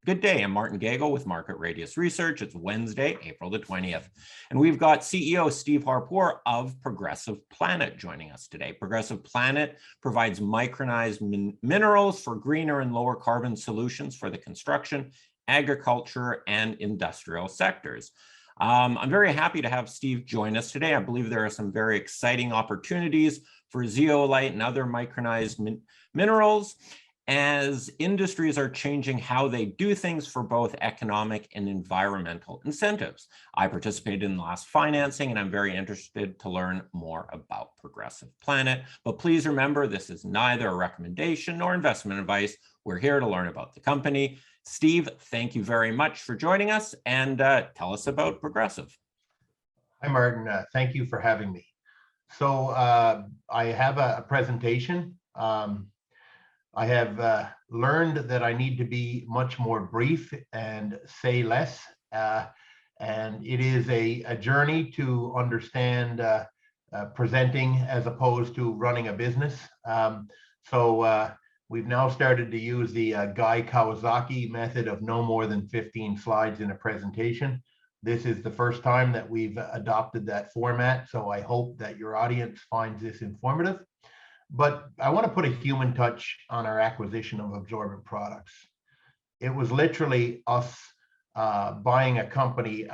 Good day, I'm Martin Gagel with Market Radius Research. It's Wednesday, April the 20th. And we've got CEO Steve Harpur of Progressive Planet joining us today. Progressive Planet provides micronized minerals for greener and lower carbon solutions for the construction, agriculture, and industrial sectors. I'm very happy to have Steve join us today. I believe there are some very exciting opportunities for zeolite and other micronized minerals, as industries are changing how they do things for both economic and environmental incentives. I participated in the last financing, and I'm very interested to learn more about Progressive Planet. But please remember, this is neither a recommendation nor investment advice. We're here to learn about the company. Steve, thank you very much for joining us, and tell us about Progressive. Hi, Martin. Thank you for having me. So I have a presentation. I have learned that I need to be much more brief and say less. And it is a journey to understand presenting as opposed to running a business. So we've now started to use the Guy Kawasaki method of no more than 15 slides in a presentation. This is the first time that we've adopted that format, so I hope that your audience finds this informative. But I want to put a human touch on our acquisition of Absorbent Products. It was literally us buying a company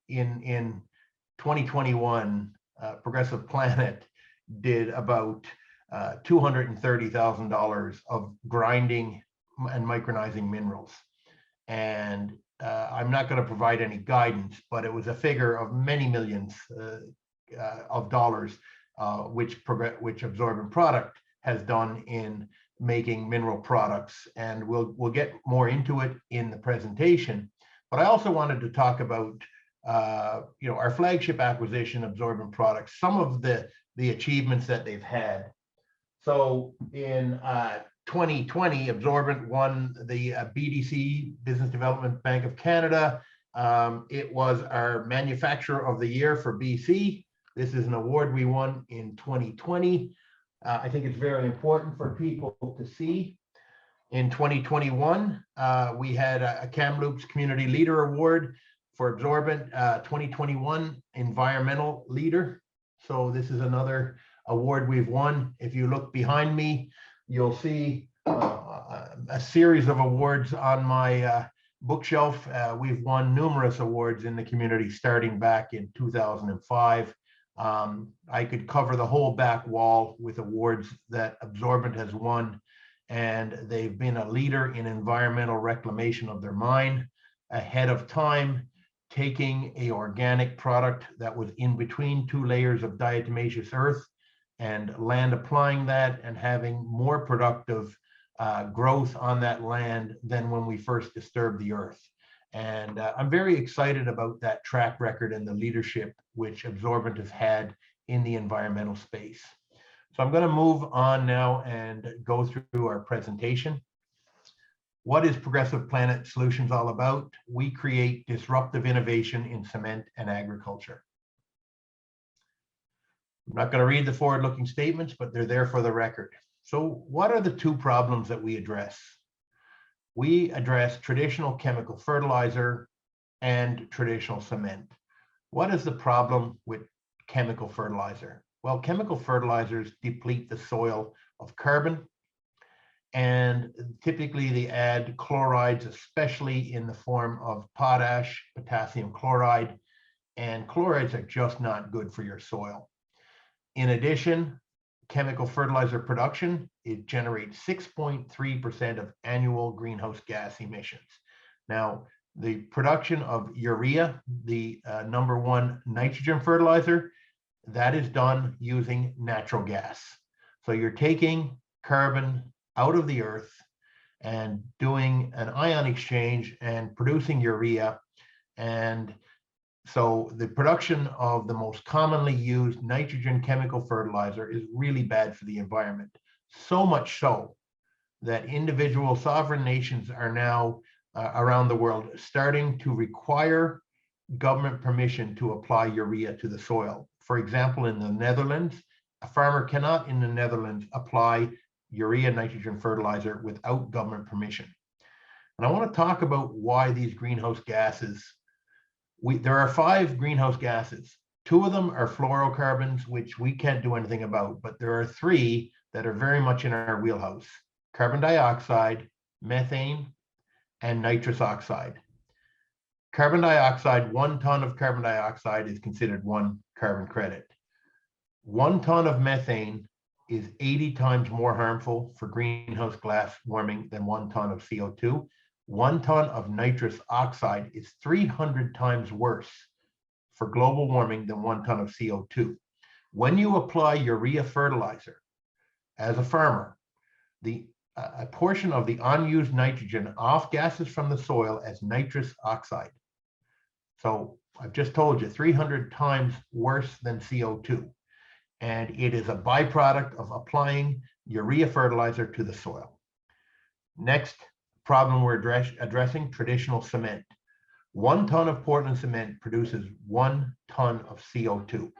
in 2021. Progressive Planet did about $230,000 of grinding and micronizing minerals. And I'm not going to provide any guidance, but it was a figure of many millions of dollars, which Absorbent Product has done in making mineral products, and we'll get more into it in the presentation. But I also wanted to talk about our flagship acquisition, Absorbent Products, some of the achievements that they've had. So in 2020, Absorbent won the BDC, Business Development Bank of Canada. It was our Manufacturer of the Year for BC. This is an award we won in 2020. I think it's very important for people to see. In 2021, we had a Kamloops Community Leader Award for Absorbent, 2021 Environmental Leader. So this is another award we've won. If you look behind me, you'll see a series of awards on my bookshelf. We've won numerous awards in the community starting back in 2005. I could cover the whole back wall with awards that Absorbent has won, and they've been a leader in environmental reclamation of their mine, ahead of time, taking a organic product that was in between two layers of diatomaceous earth and land, applying that and having more productive growth on that land than when we first disturbed the earth. And I'm very excited about that track record and the leadership which Absorbent has had in the environmental space. So I'm going to move on now and go through our presentation. What is Progressive Planet Solutions all about? We create disruptive innovation in cement and agriculture. I'm not going to read the forward-looking statements, but they're there for the record. So what are the two problems that we address? We address traditional chemical fertilizer and traditional cement. What is the problem with chemical fertilizer? Well, chemical fertilizers deplete the soil of carbon, and typically they add chlorides, especially in the form of potash, potassium chloride, and chlorides are just not good for your soil. In addition, chemical fertilizer production, it generates 6.3% of annual greenhouse gas emissions. Now, the production of urea, the number one nitrogen fertilizer, that is done using natural gas. So you're taking carbon out of the earth and doing an ion exchange and producing urea. And so the production of the most commonly used nitrogen chemical fertilizer is really bad for the environment. So much so that individual sovereign nations are now around the world starting to require government permission to apply urea to the soil. For example, in the Netherlands, a farmer cannot in the Netherlands apply urea nitrogen fertilizer without government permission. And I want to talk about why these greenhouse gases, there are 5 greenhouse gases. 2 of them are fluorocarbons, which we can't do anything about, but there are 3 that are very much in our wheelhouse: carbon dioxide, methane, and nitrous oxide. Carbon dioxide, 1 ton of carbon dioxide is considered 1 carbon credit. 1 ton of methane is 80 times more harmful for greenhouse gas warming than 1 ton of CO2. 1 ton of nitrous oxide is 300 times worse for global warming than 1 ton of CO2. When you apply urea fertilizer as a farmer, a portion of the unused nitrogen off gases from the soil as nitrous oxide. So I've just told you 300 times worse than CO2. And it is a byproduct of applying urea fertilizer to the soil. Next problem we're addressing, traditional cement. 1 ton of Portland cement produces 1 ton of CO2.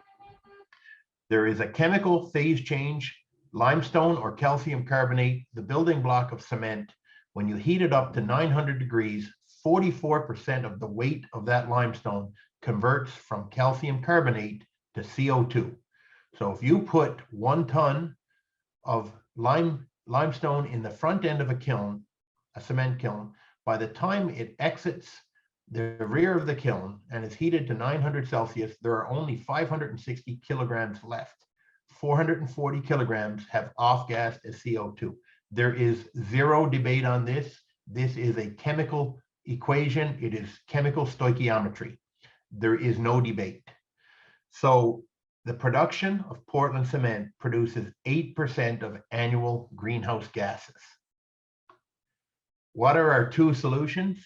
There is a chemical phase change. Limestone or calcium carbonate, the building block of cement, when you heat it up to 900 degrees, 44% of the weight of that limestone converts from calcium carbonate to CO2. So if you put 1 ton of limestone in the front end of a kiln, a cement kiln, by the time it exits the rear of the kiln and is heated to 900 Celsius, there are only 560 kilograms left. 440 kilograms have off-gassed as CO2. There is zero debate on this. This is a chemical equation. It is chemical stoichiometry. There is no debate. So the production of Portland cement produces 8% of annual greenhouse gases. What are our 2 solutions?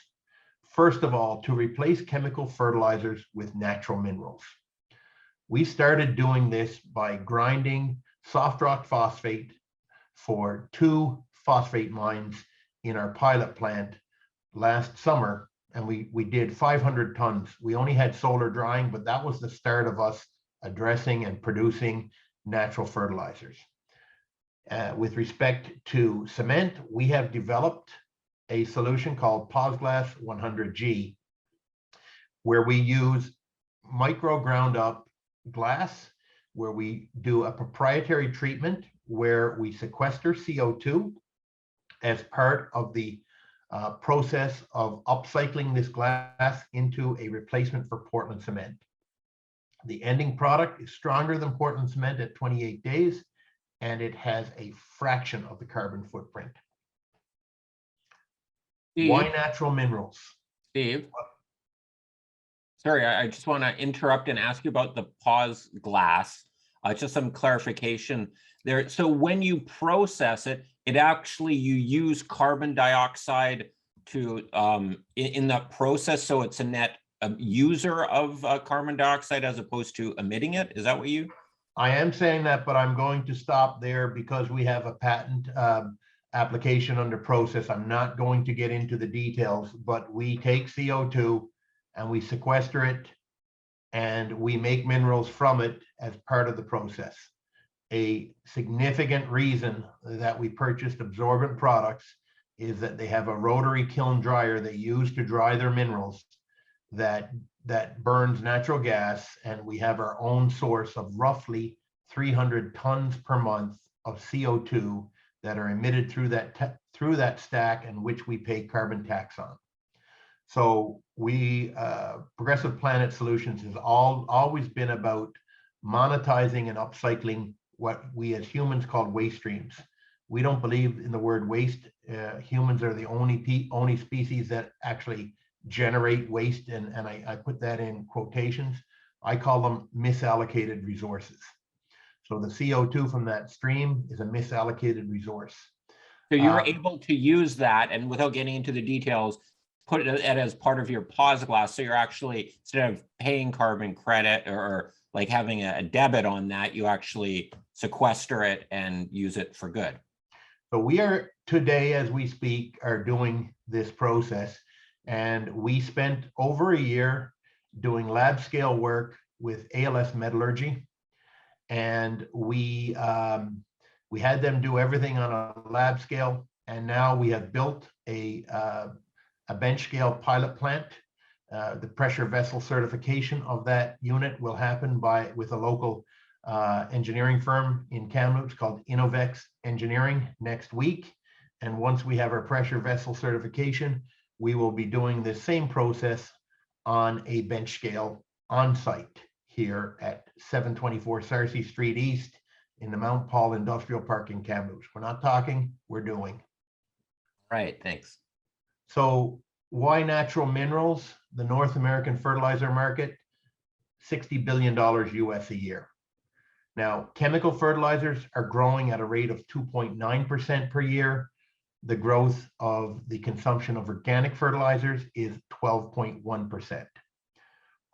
First of all, to replace chemical fertilizers with natural minerals. We started doing this by grinding soft rock phosphate for 2 phosphate mines in our pilot plant last summer, and we did 500 tons. We only had solar drying, but that was the start of us addressing and producing natural fertilizers. With respect to cement, we have developed a solution called PosGlass 100G, where we use micro ground up glass, where we do a proprietary treatment where we sequester CO2 as part of the process of upcycling this glass into a replacement for Portland cement. The ending product is stronger than Portland cement at 28 days, and it has a fraction of the carbon footprint. Steve, why natural minerals? Steve, sorry, I just want to interrupt and ask you about the PosGlass. Just some clarification there. So when you process it, it actually, you use carbon dioxide to in that process, so it's a net user of carbon dioxide as opposed to emitting it. Is that what you? I am saying that, but I'm going to stop there because we have a patent application under process. I'm not going to get into the details, but we take CO2 and we sequester it and we make minerals from it as part of the process. A significant reason that we purchased absorbent products is that they have a rotary kiln dryer they use to dry their minerals that burns natural gas, and we have our own source of roughly 300 tons per month of CO2 that are emitted through that stack, and which we pay carbon tax on. So we, Progressive Planet Solutions has always been about monetizing and upcycling what we as humans call waste streams. We don't believe in the word waste. Humans are the only species that actually generate waste, and I put that in quotations. I call them misallocated resources. So the CO2 from that stream is a misallocated resource. So you're able to use that, and without getting into the details, put it as part of your PosGlass. So you're actually, instead of paying carbon credit or like having a debit on that, you actually sequester it and use it for good. So we are today, as we speak, are doing this process, and we spent over a year doing lab scale work with ALS Metallurgy, and we had them do everything on a lab scale, and now we have built a a bench scale pilot plant. The pressure vessel certification of that unit will happen with a local engineering firm in Kamloops called Innovex Engineering next week. And once we have our pressure vessel certification, we will be doing the same process on a bench scale on site here at 724 Sarcee Street East in the Mount Paul Industrial Park in Kamloops. We're not talking, we're doing. Right, thanks. So why natural minerals? The North American fertilizer market, $60 billion US a year. Now, chemical fertilizers are growing at a rate of 2.9% per year. The growth of the consumption of organic fertilizers is 12.1%.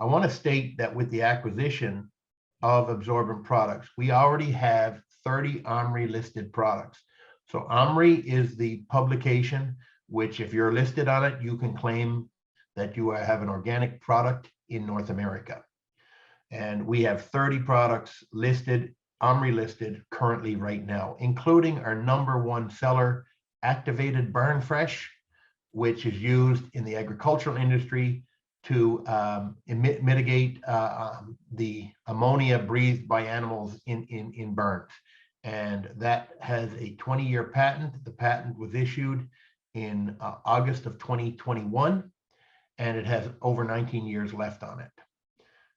I want to state that with the acquisition of Absorbent Products, we already have 30 OMRI listed products. So OMRI is the publication which, if you're listed on it, you can claim that you have an organic product in North America. And we have 30 products listed, OMRI listed currently right now, including our #1 seller, activated burn fresh, which is used in the agricultural industry to mitigate the ammonia breathed by animals in burns. And that has a 20-year patent. The patent was issued in August of 2021, and it has over 19 years left on it.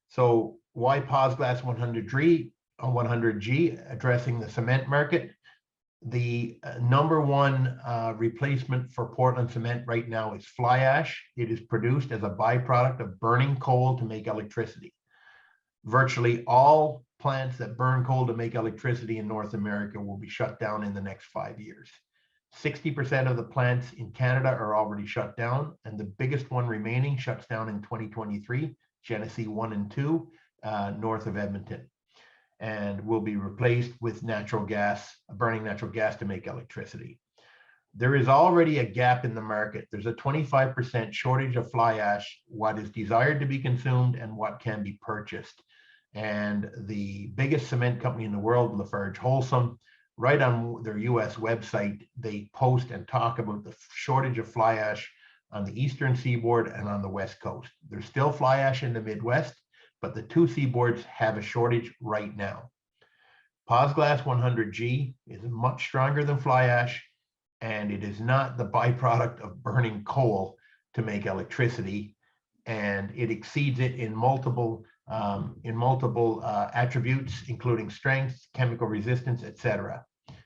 So why POSGlass 100G addressing the cement market? The #1 replacement for Portland cement right now is fly ash. It is produced as a byproduct of burning coal to make electricity. Virtually all plants that burn coal to make electricity in North America will be shut down in the next 5 years. 60% of the plants in Canada are already shut down, and the biggest one remaining shuts down in 2023, Genesee 1 and 2, north of Edmonton, and will be replaced with natural gas, burning natural gas to make electricity. There is already a gap in the market. There's a 25% shortage of fly ash, what is desired to be consumed and what can be purchased. And the biggest cement company in the world, Lafarge Holcim, right on their US website, they post and talk about the shortage of fly ash on the eastern seaboard and on the west coast. There's still fly ash in the Midwest, but the two seaboards have a shortage right now. POSGlass 100G is much stronger than fly ash, and it is not the byproduct of burning coal to make electricity, and it exceeds it in multiple attributes, including strength, chemical resistance, etc.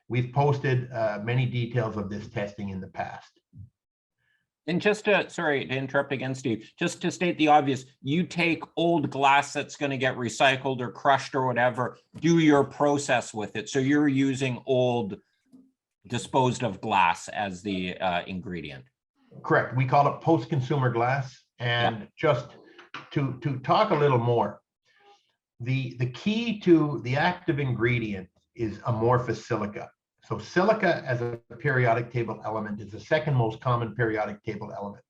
We've posted many details of this testing in the past. And just to, sorry to interrupt again, Steve, just to state the obvious, you take old glass that's going to get recycled or crushed or whatever, do your process with it. So you're using old disposed of glass as the ingredient. Correct. We call it post-consumer glass. And just to talk a little more, the key to the active ingredient is amorphous silica. So silica as a periodic table element is the second most common periodic table element.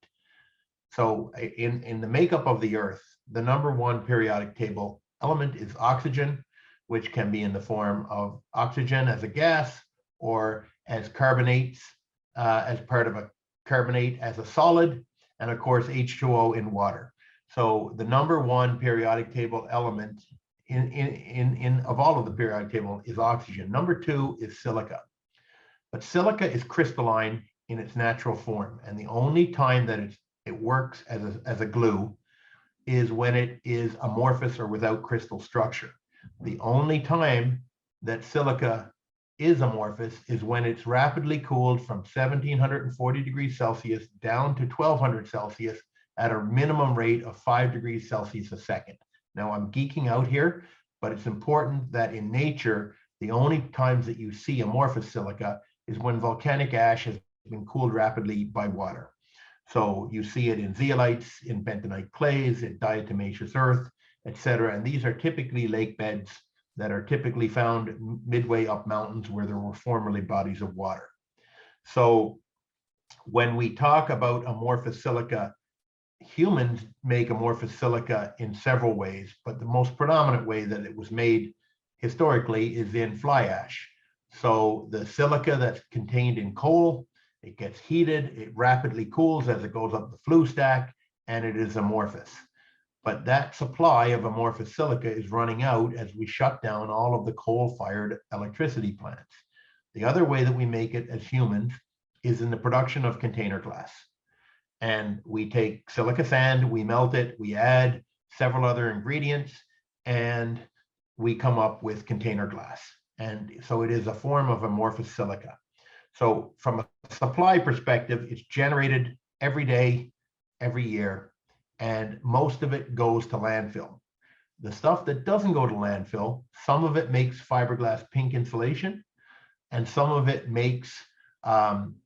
So in the makeup of the Earth, the #1 periodic table element is oxygen, which can be in the form of oxygen as a gas or as carbonates, as part of a carbonate as a solid, and of course H2O in water. So the #1 periodic table element of all of the periodic table is oxygen. #2 is silica. But silica is crystalline in its natural form, and the only time that it works as a glue is when it is amorphous or without crystal structure. The only time that silica is amorphous is when it's rapidly cooled from 1740 degrees Celsius down to 1200 Celsius at a minimum rate of 5 degrees Celsius a second. Now I'm geeking out here, but it's important that in nature, the only times that you see amorphous silica is when volcanic ash has been cooled rapidly by water. So you see it in zeolites, in bentonite clays, in diatomaceous earth, etc. And these are typically lake beds that are typically found midway up mountains where there were formerly bodies of water. So when we talk about amorphous silica, humans make amorphous silica in several ways, but the most predominant way that it was made historically is in fly ash. So the silica that's contained in coal It gets heated, it rapidly cools as it goes up the flue stack, and it is amorphous. But that supply of amorphous silica is running out as we shut down all of the coal-fired electricity plants. The other way that we make it as humans is in the production of container glass. And we take silica sand, we melt it, we add several other ingredients, and we come up with container glass. And so it is a form of amorphous silica. So from a supply perspective, it's generated every day, every year, and most of it goes to landfill. The stuff that doesn't go to landfill, some of it makes fiberglass pink insulation, and some of it makes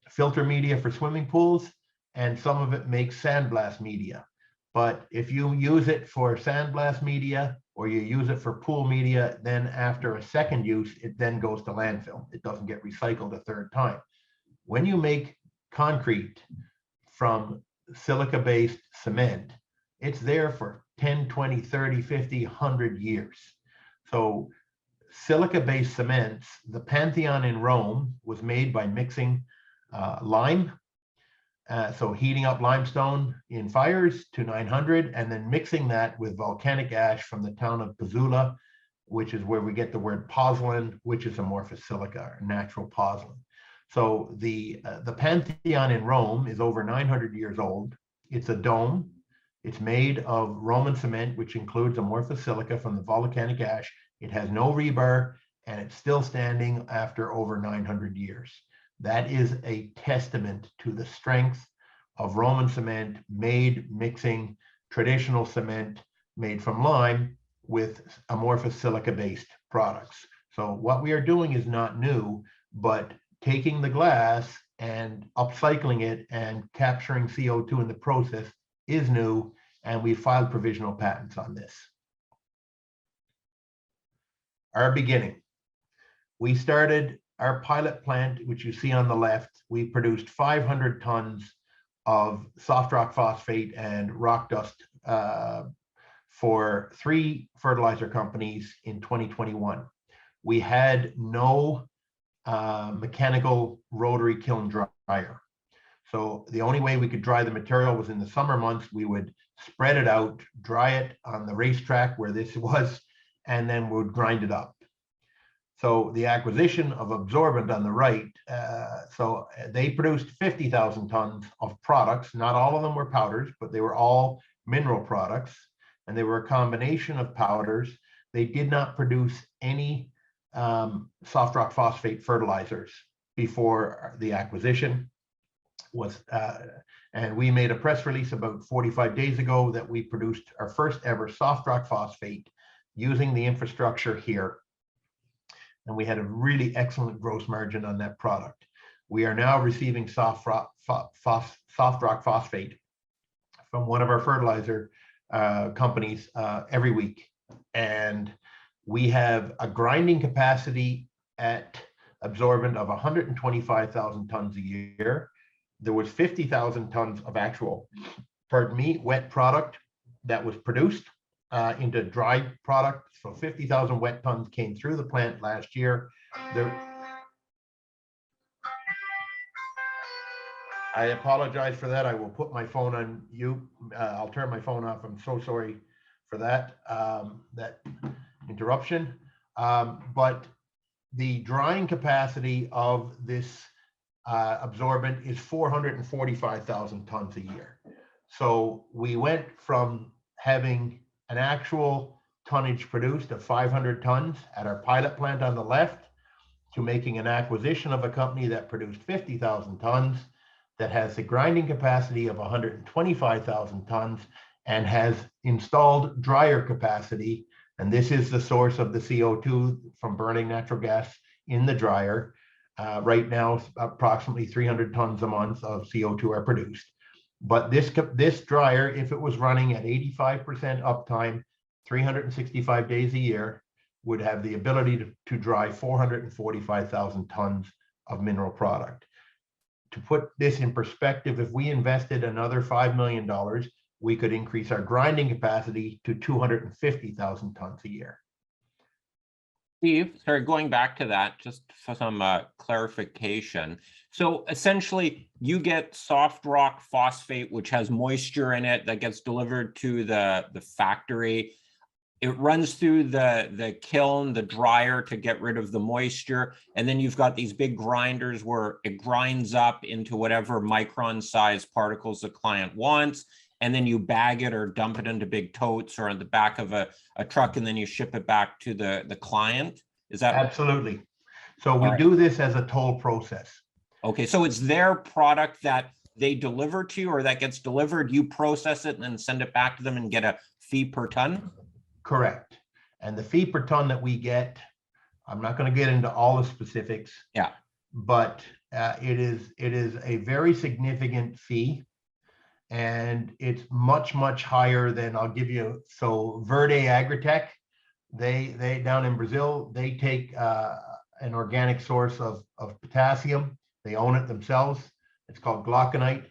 filter media for swimming pools, and some of it makes sandblast media. But if you use it for sandblast media or you use it for pool media, then after a second use, it then goes to landfill. It doesn't get recycled a third time. When you make concrete from silica-based cement, it's there for 10, 20, 30, 50, 100 years. So silica-based cements, the Pantheon in Rome was made by mixing lime, so heating up limestone in fires to 900 and then mixing that with volcanic ash from the town of Pizzula, which is where we get the word pozzolan, which is amorphous silica, or natural pozzolan. So the Pantheon in Rome is over 900 years old. It's a dome. It's made of Roman cement, which includes amorphous silica from the volcanic ash. It has no rebar, and it's still standing after over 900 years. That is a testament to the strength of Roman cement made mixing traditional cement made from lime with amorphous silica-based products. So what we are doing is not new, but taking the glass and upcycling it and capturing CO2 in the process is new, and we filed provisional patents on this. Our beginning. We started our pilot plant, which you see on the left. We produced 500 tons of soft rock phosphate and rock dust for 3 fertilizer companies in 2021. We had no mechanical rotary kiln dryer. So the only way we could dry the material was in the summer months. We would spread it out, dry it on the racetrack where this was, and then we would grind it up. So the acquisition of Absorbent on the right, so they produced 50,000 tons of products. Not all of them were powders, but they were all mineral products, and they were a combination of powders. They did not produce any soft rock phosphate fertilizers before the acquisition was, and we made a press release about 45 days ago that we produced our first ever soft rock phosphate using the infrastructure here. And we had a really excellent gross margin on that product. We are now receiving soft rock phosphate from one of our fertilizer companies every week. And we have a grinding capacity at Absorbent of 125,000 tons a year. There was 50,000 tons of actual, wet product that was produced into dry product. So 50,000 wet tons came through the plant last year. I apologize for that. I will put my phone on you. I'll turn my phone off. I'm so sorry for that, that interruption. But the drying capacity of this Absorbent is 445,000 tons a year. So we went from having an actual tonnage produced of 500 tons at our pilot plant on the left to making an acquisition of a company that produced 50,000 tons, that has a grinding capacity of 125,000 tons and has installed dryer capacity. And this is the source of the CO2 from burning natural gas in the dryer. Right now, approximately 300 tons a month of CO2 are produced. But this dryer, if it was running at 85% uptime, 365 days a year, would have the ability to dry 445,000 tons of mineral product. To put this in perspective, if we invested another $5 million, we could increase our grinding capacity to 250,000 tons a year. Steve, sorry, going back to that, just for some clarification. So essentially, you get soft rock phosphate, which has moisture in it that gets delivered to the factory. It runs through the kiln, the dryer to get rid of the moisture. And then you've got these big grinders where it grinds up into whatever micron size particles the client wants. And then you bag it or dump it into big totes or on the back of a truck, and then you ship it back to the client. Is that Absolutely. So we all right? do this as a toll process. Okay, so it's their product that they deliver to you, or that gets delivered, you process it and then send it back to them and get a fee per ton? Correct. And the fee per ton that we get, I'm not going to get into all the specifics. Yeah. But it is a very significant fee, and it's much higher than, I'll give you. So Verde Agritech, they down in Brazil, they take an organic source of potassium. They own it themselves. It's called glauconite.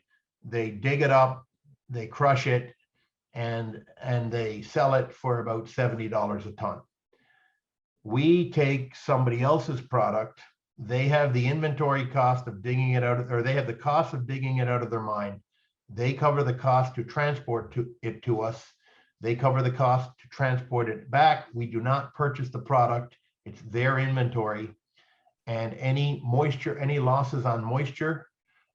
They dig it up, they crush it, and they sell it for about $70 a ton. We take somebody else's product. They have the inventory cost of digging it out, or they have the cost of digging it out of their mine. They cover the cost to transport it to us. They cover the cost to transport it back. We do not purchase the product. It's their inventory. And any moisture, any losses on moisture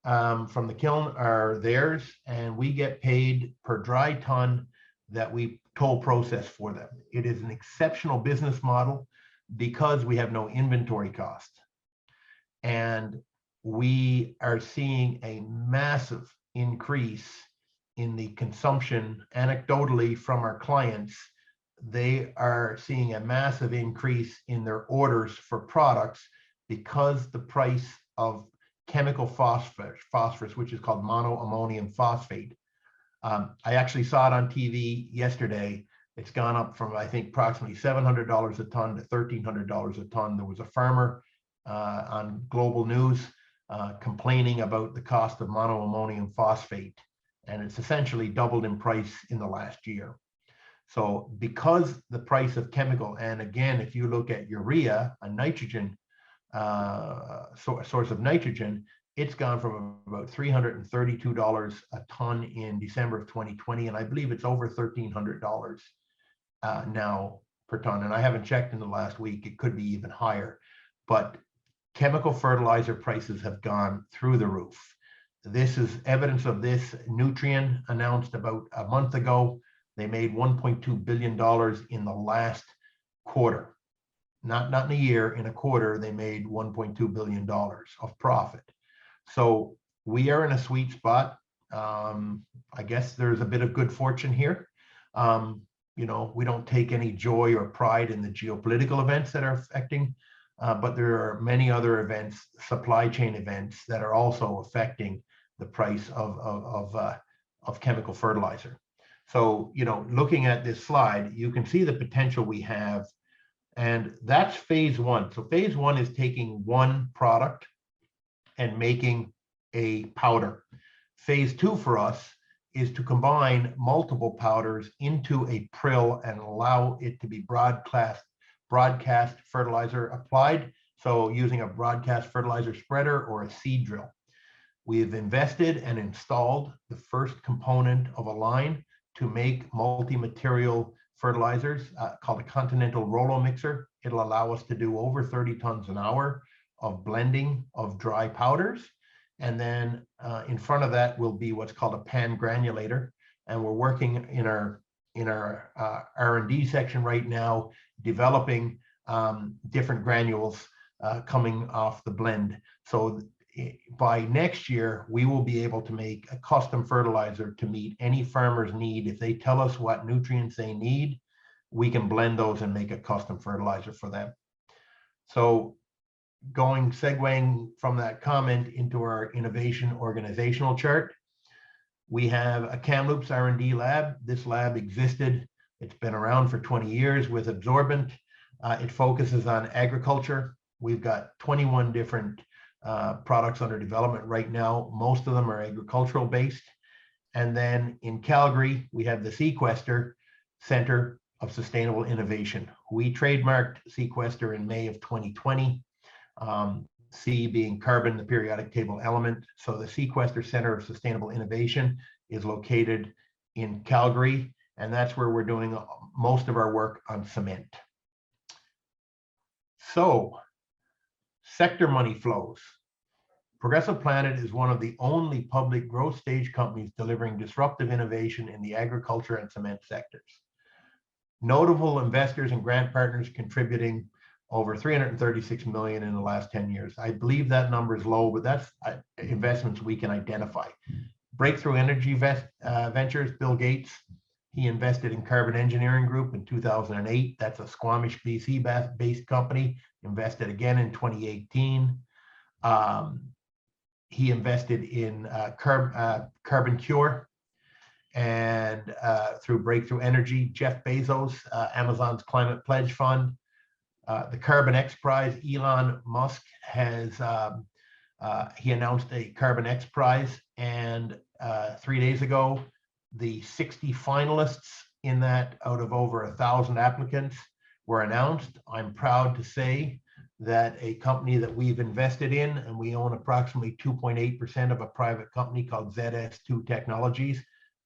from the kiln are theirs. And we get paid per dry ton that we toll process for them. It is an exceptional business model because we have no inventory cost. And we are seeing a massive increase in the consumption. Anecdotally from our clients, they are seeing a massive increase in their orders for products because the price of chemical phosphorus, which is called monoammonium phosphate. I actually saw it on TV yesterday. It's gone up from, I think, approximately $700 a ton to $1,300 a ton. There was a farmer on Global News complaining about the cost of monoammonium phosphate, and it's essentially doubled in price in the last year. So because the price of chemical, and again, if you look at urea, a nitrogen source of nitrogen, it's gone from about $332 a ton in December of 2020, and I believe it's over $1,300 now per ton. And I haven't checked in the last week; it could be even higher. But chemical fertilizer prices have gone through the roof. This is evidence of this. Nutrien announced about a month ago they made $1.2 billion in the last quarter. Not in a year, in a quarter, they made $1.2 billion of profit. So we are in a sweet spot. I guess there's a bit of good fortune here. You know, we don't take any joy or pride in the geopolitical events that are affecting, but there are many other events, supply chain events, that are also affecting the price of chemical fertilizer. So, you know, looking at this slide, you can see the potential we have, and that's phase one. So phase one is taking one product and making a powder. Phase two for us is to combine multiple powders into a prill and allow it to be broadcast fertilizer applied. So using a broadcast fertilizer spreader or a seed drill. We've invested and installed the first component of a line to make multi-material fertilizers called a Continental Rolo Mixer. It'll allow us to do over 30 tons an hour of blending of dry powders. And then in front of that will be what's called a pan granulator. And we're working in our R&D section right now, developing different granules coming off the blend. So by next year, we will be able to make a custom fertilizer to meet any farmer's need. If they tell us what nutrients they need, we can blend those and make a custom fertilizer for them. So segueing from that comment into our innovation organizational chart, we have a Kamloops R&D lab. This lab existed. It's been around for 20 years with Absorbent. It focuses on agriculture. We've got 21 different products under development right now. Most of them are agricultural based. And then in Calgary, we have the Sequester Center of sustainable innovation. We trademarked sequester in May of 2020. C being carbon, the periodic table element. So the Sequester Center of Sustainable Innovation is located in Calgary, and that's where we're doing most of our work on cement. So, sector money flows. Progressive Planet is one of the only public growth stage companies delivering disruptive innovation in the agriculture and cement sectors. Notable investors and grant partners contributing over 336 million in the last 10 years. I believe that number is low, but that's investments we can identify. Breakthrough Energy Ventures, Bill Gates, he invested in Carbon Engineering Group in 2008. That's a Squamish, BC based company, invested again in 2018. He invested in Carbon Cure, and through Breakthrough Energy, Jeff Bezos, Amazon's Climate Pledge Fund, the Carbon X Prize. Elon Musk has he announced a Carbon X Prize, and 3 days ago, the 60 finalists in that out of over 1,000 applicants were announced. I'm proud to say that a company that we've invested in, and we own approximately 2.8% of a private company called ZS2 Technologies,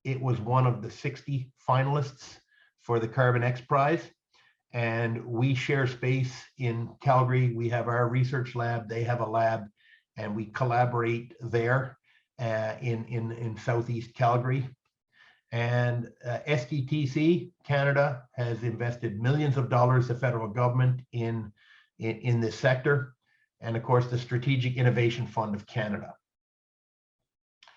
it was one of the 60 finalists for the Carbon X Prize. And we share space in Calgary. We have our research lab, they have a lab, and we collaborate there in Southeast Calgary. And SDTC Canada has invested millions of dollars, the federal government, in this sector. And of course, the Strategic Innovation Fund of Canada.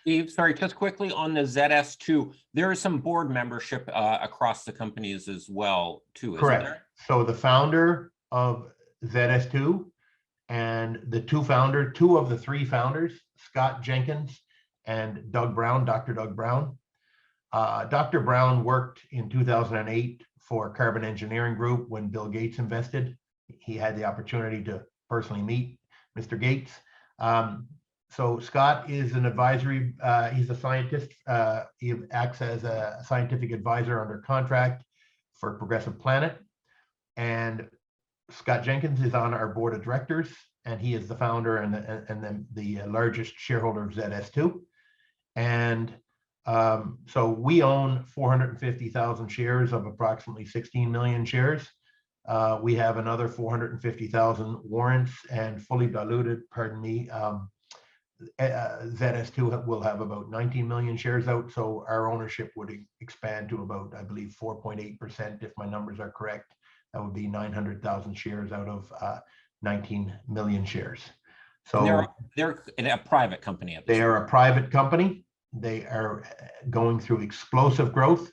Steve, sorry, just quickly on the ZS2, there is some board membership across the companies as well, too, isn't Correct. there? So the founder of ZS2 and the two of the three founders, Scott Jenkins and Doug Brown, Dr. Doug Brown. Dr. Brown worked in 2008 for Carbon Engineering Group when Bill Gates invested. He had the opportunity to personally meet Mr. Gates. So Scott is an advisory, he's a scientist. He acts as a scientific advisor under contract for Progressive Planet. And Scott Jenkins is on our board of directors, and he is the founder and the largest shareholder of ZS2. And so we own 450,000 shares of approximately 16 million shares. We have another 450,000 warrants and fully diluted, ZS2 will have about 19 million shares out. So our ownership would expand to about, I believe, 4.8%, if my numbers are correct. That would be 900,000 shares out of 19 million shares. So they're a private company. They are a private company. They are going through explosive growth.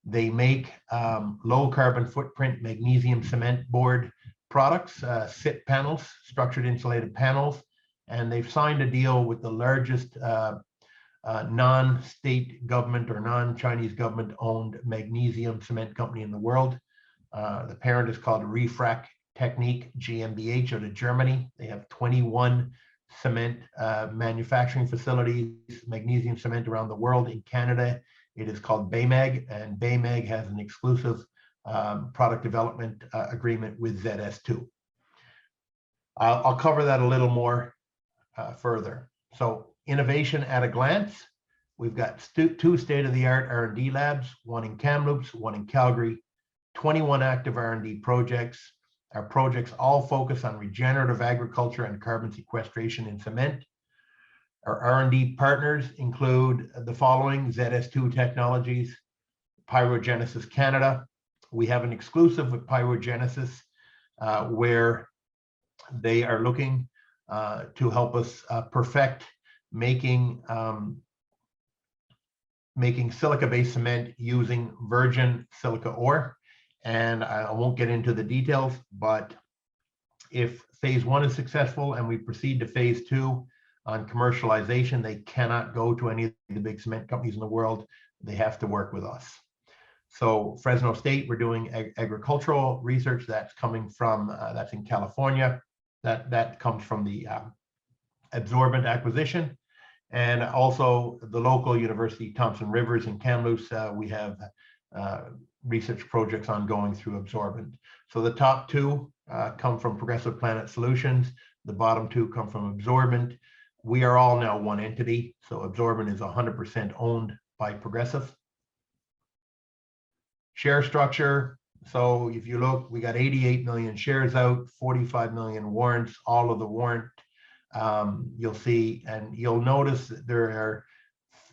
They make low carbon footprint magnesium cement board products, SIP panels, structured insulated panels, and they've signed a deal with the largest non-state government or non-Chinese government owned magnesium cement company in the world. The parent is called Refrac Technique GmbH out of Germany. They have 21 cement manufacturing facilities, magnesium cement around the world. In Canada, it is called Baymag, and Baymag has an exclusive product development agreement with ZS2. I'll cover that a little more further. So innovation at a glance, we've got two state-of-the-art R&D labs, one in Kamloops, one in Calgary, 21 active R&D projects. Our projects all focus on regenerative agriculture and carbon sequestration in cement. Our R&D partners include the following: ZS2 Technologies, Pyrogenesis Canada. We have an exclusive with Pyrogenesis where they are looking to help us perfect making silica-based cement using virgin silica ore. And I won't get into the details, but if phase 1 is successful and we proceed to phase 2 on commercialization, they cannot go to any of the big cement companies in the world. They have to work with us. So Fresno State, we're doing agricultural research that's coming from, that's in California. That comes from the Absorbent acquisition. And also the local university, Thompson Rivers in Kamloops, we have research projects ongoing through Absorbent. So the top two come from Progressive Planet Solutions. The bottom two come from Absorbent. We are all now one entity. So Absorbent is 100% owned by Progressive. Share structure. So if you look, we got 88 million shares out, 45 million warrants, all of the warrant. You'll see, and you'll notice that there are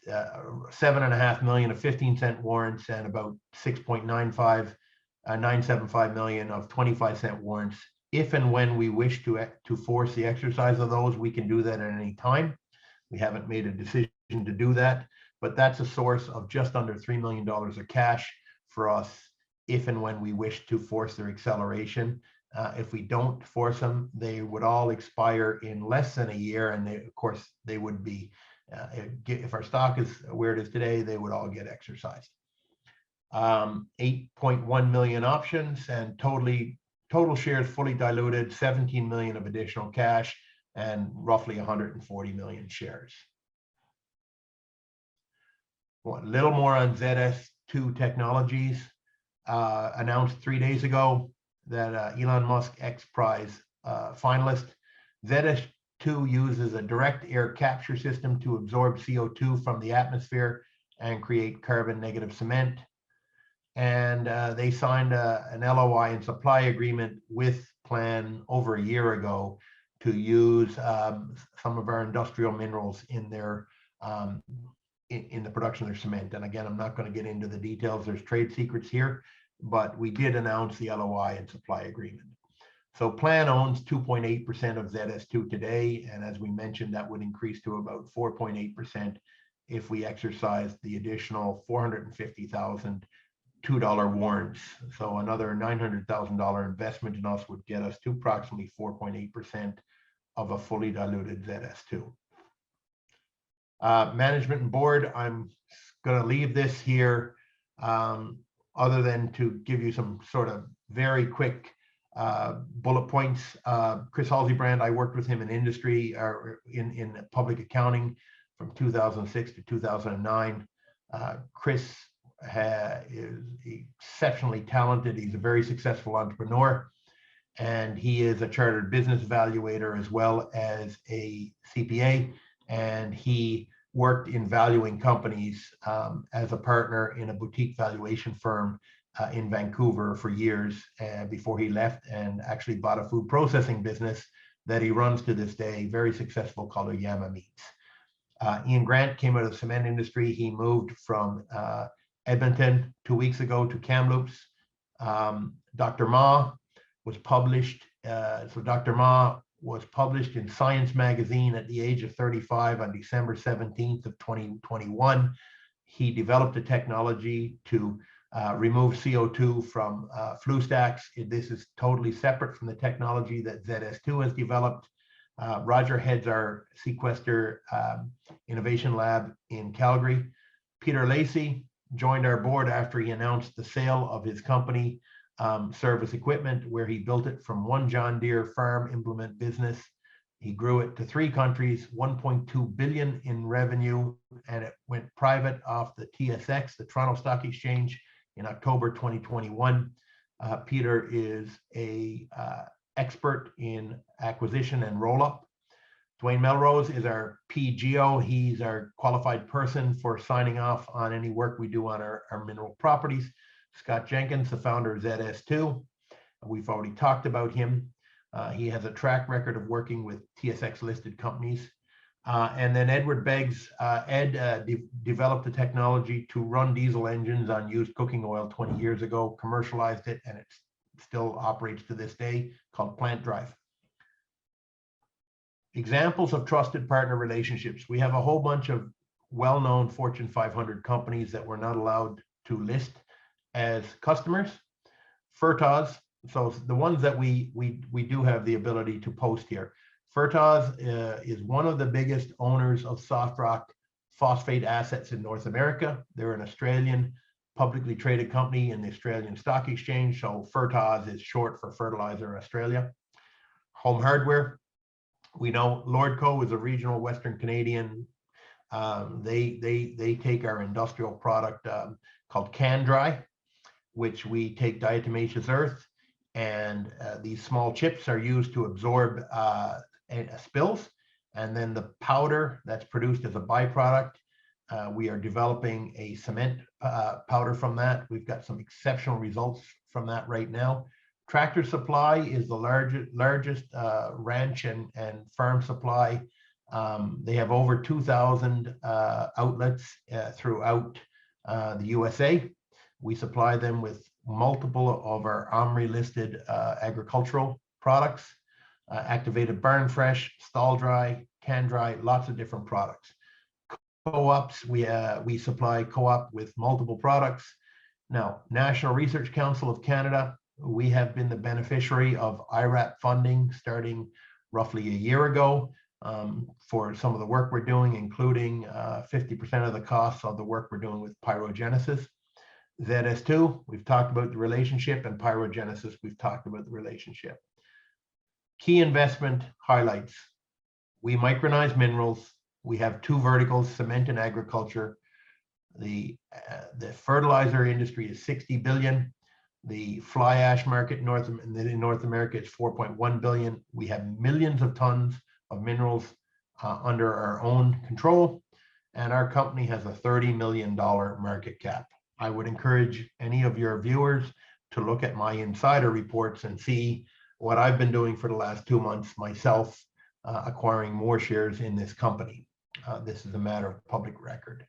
7.5 million of 15-cent warrants and about 975 million of 25-cent warrants. If and when we wish to force the exercise of those, we can do that at any time. We haven't made a decision to do that, but that's a source of just under $3 million of cash for us if and when we wish to force their acceleration. If we don't force them, they would all expire in less than a year, and of course they would be, if our stock is where it is today, they would all get exercised. 8.1 million options, and total shares fully diluted, 17 million of additional cash, and roughly 140 million shares. A little more on ZS2 Technologies. Announced 3 days ago that Elon Musk X Prize finalist. ZS2 uses a direct air capture system to absorb CO2 from the atmosphere and create carbon negative cement. And they signed an LOI and supply agreement with PLAN over a year ago to use some of our industrial minerals in their in the production of their cement. And again, I'm not going to get into the details. There's trade secrets here, but we did announce the LOI and supply agreement. So PLAN owns 2.8% of ZS2 today. And as we mentioned, that would increase to about 4.8% if we exercise the additional 450,000 $2 warrants. So another $900,000 investment in us would get us to approximately 4.8% of a fully diluted ZS2. Management and board, I'm going to leave this here other than to give you some sort of very quick bullet points. Chris Halsey-Brand, I worked with him in industry or in public accounting from 2006 to 2009. Chris is exceptionally talented. He's a very successful entrepreneur, and he is a chartered business evaluator as well as a CPA. And he worked in valuing companies as a partner in a boutique valuation firm in Vancouver for years before he left, and actually bought a food processing business that he runs to this day, very successful, called Oyama Meats. Ian Grant came out of the cement industry. He moved from Edmonton 2 weeks ago to Kamloops. Dr. Ma was published. So Dr. Ma was published in Science magazine at the age of 35 on December 17th of 2021. He developed a technology to remove CO2 from flue stacks. This is totally separate from the technology that ZS2 has developed. Roger heads our sequester innovation lab in Calgary. Peter Lacey joined our board after he announced the sale of his company, Service Equipment, where he built it from one John Deere farm implement business. He grew it to 3 countries, 1.2 billion in revenue, and it went private off the TSX, the Toronto Stock Exchange, in October 2021. Peter is a expert in acquisition and roll-up. Dwayne Melrose is our PGO. He's our qualified person for signing off on any work we do on our mineral properties. Scott Jenkins, the founder of ZS2. We've already talked about him. He has a track record of working with TSX listed companies. And then Edward Beggs, developed the technology to run diesel engines on used cooking oil 20 years ago, commercialized it, and it still operates to this day, called Plant.V. Examples of trusted partner relationships. We have a whole bunch of well-known Fortune 500 companies that we're not allowed to list as customers. Fertaz, so the ones that we do have the ability to post here. Fertaz is one of the biggest owners of soft rock phosphate assets in North America. They're an Australian publicly traded company in the Australian Stock Exchange. So Fertaz is short for Fertilizer Australia. Home Hardware. We know Lordco is a regional Western Canadian. They take our industrial product called Can Dry, which we take diatomaceous earth, and these small chips are used to absorb spills. And then the powder that's produced as a byproduct, we are developing a cement powder from that. We've got some exceptional results from that right now. Tractor Supply is the largest ranch and farm supply. They have over 2,000 outlets throughout the USA. We supply them with multiple of our OMRI listed agricultural products, activated barn fresh, stall dry, can dry, lots of different products. Co-ops, we supply co-op with multiple products. Now, National Research Council of Canada, we have been the beneficiary of IRAP funding starting roughly a year ago for some of the work we're doing, including 50% of the costs of the work we're doing with pyrogenesis. ZS2, we've talked about the relationship, and pyrogenesis, we've talked about the relationship. Key investment highlights. We micronize minerals. We have two verticals, cement and agriculture. The fertilizer industry is 60 billion. The fly ash market in North America is 4.1 billion. We have millions of tons of minerals under our own control, and our company has a $30 million market cap. I would encourage any of your viewers to look at my insider reports and see what I've been doing for the last 2 months myself, acquiring more shares in this company. This is a matter of public record.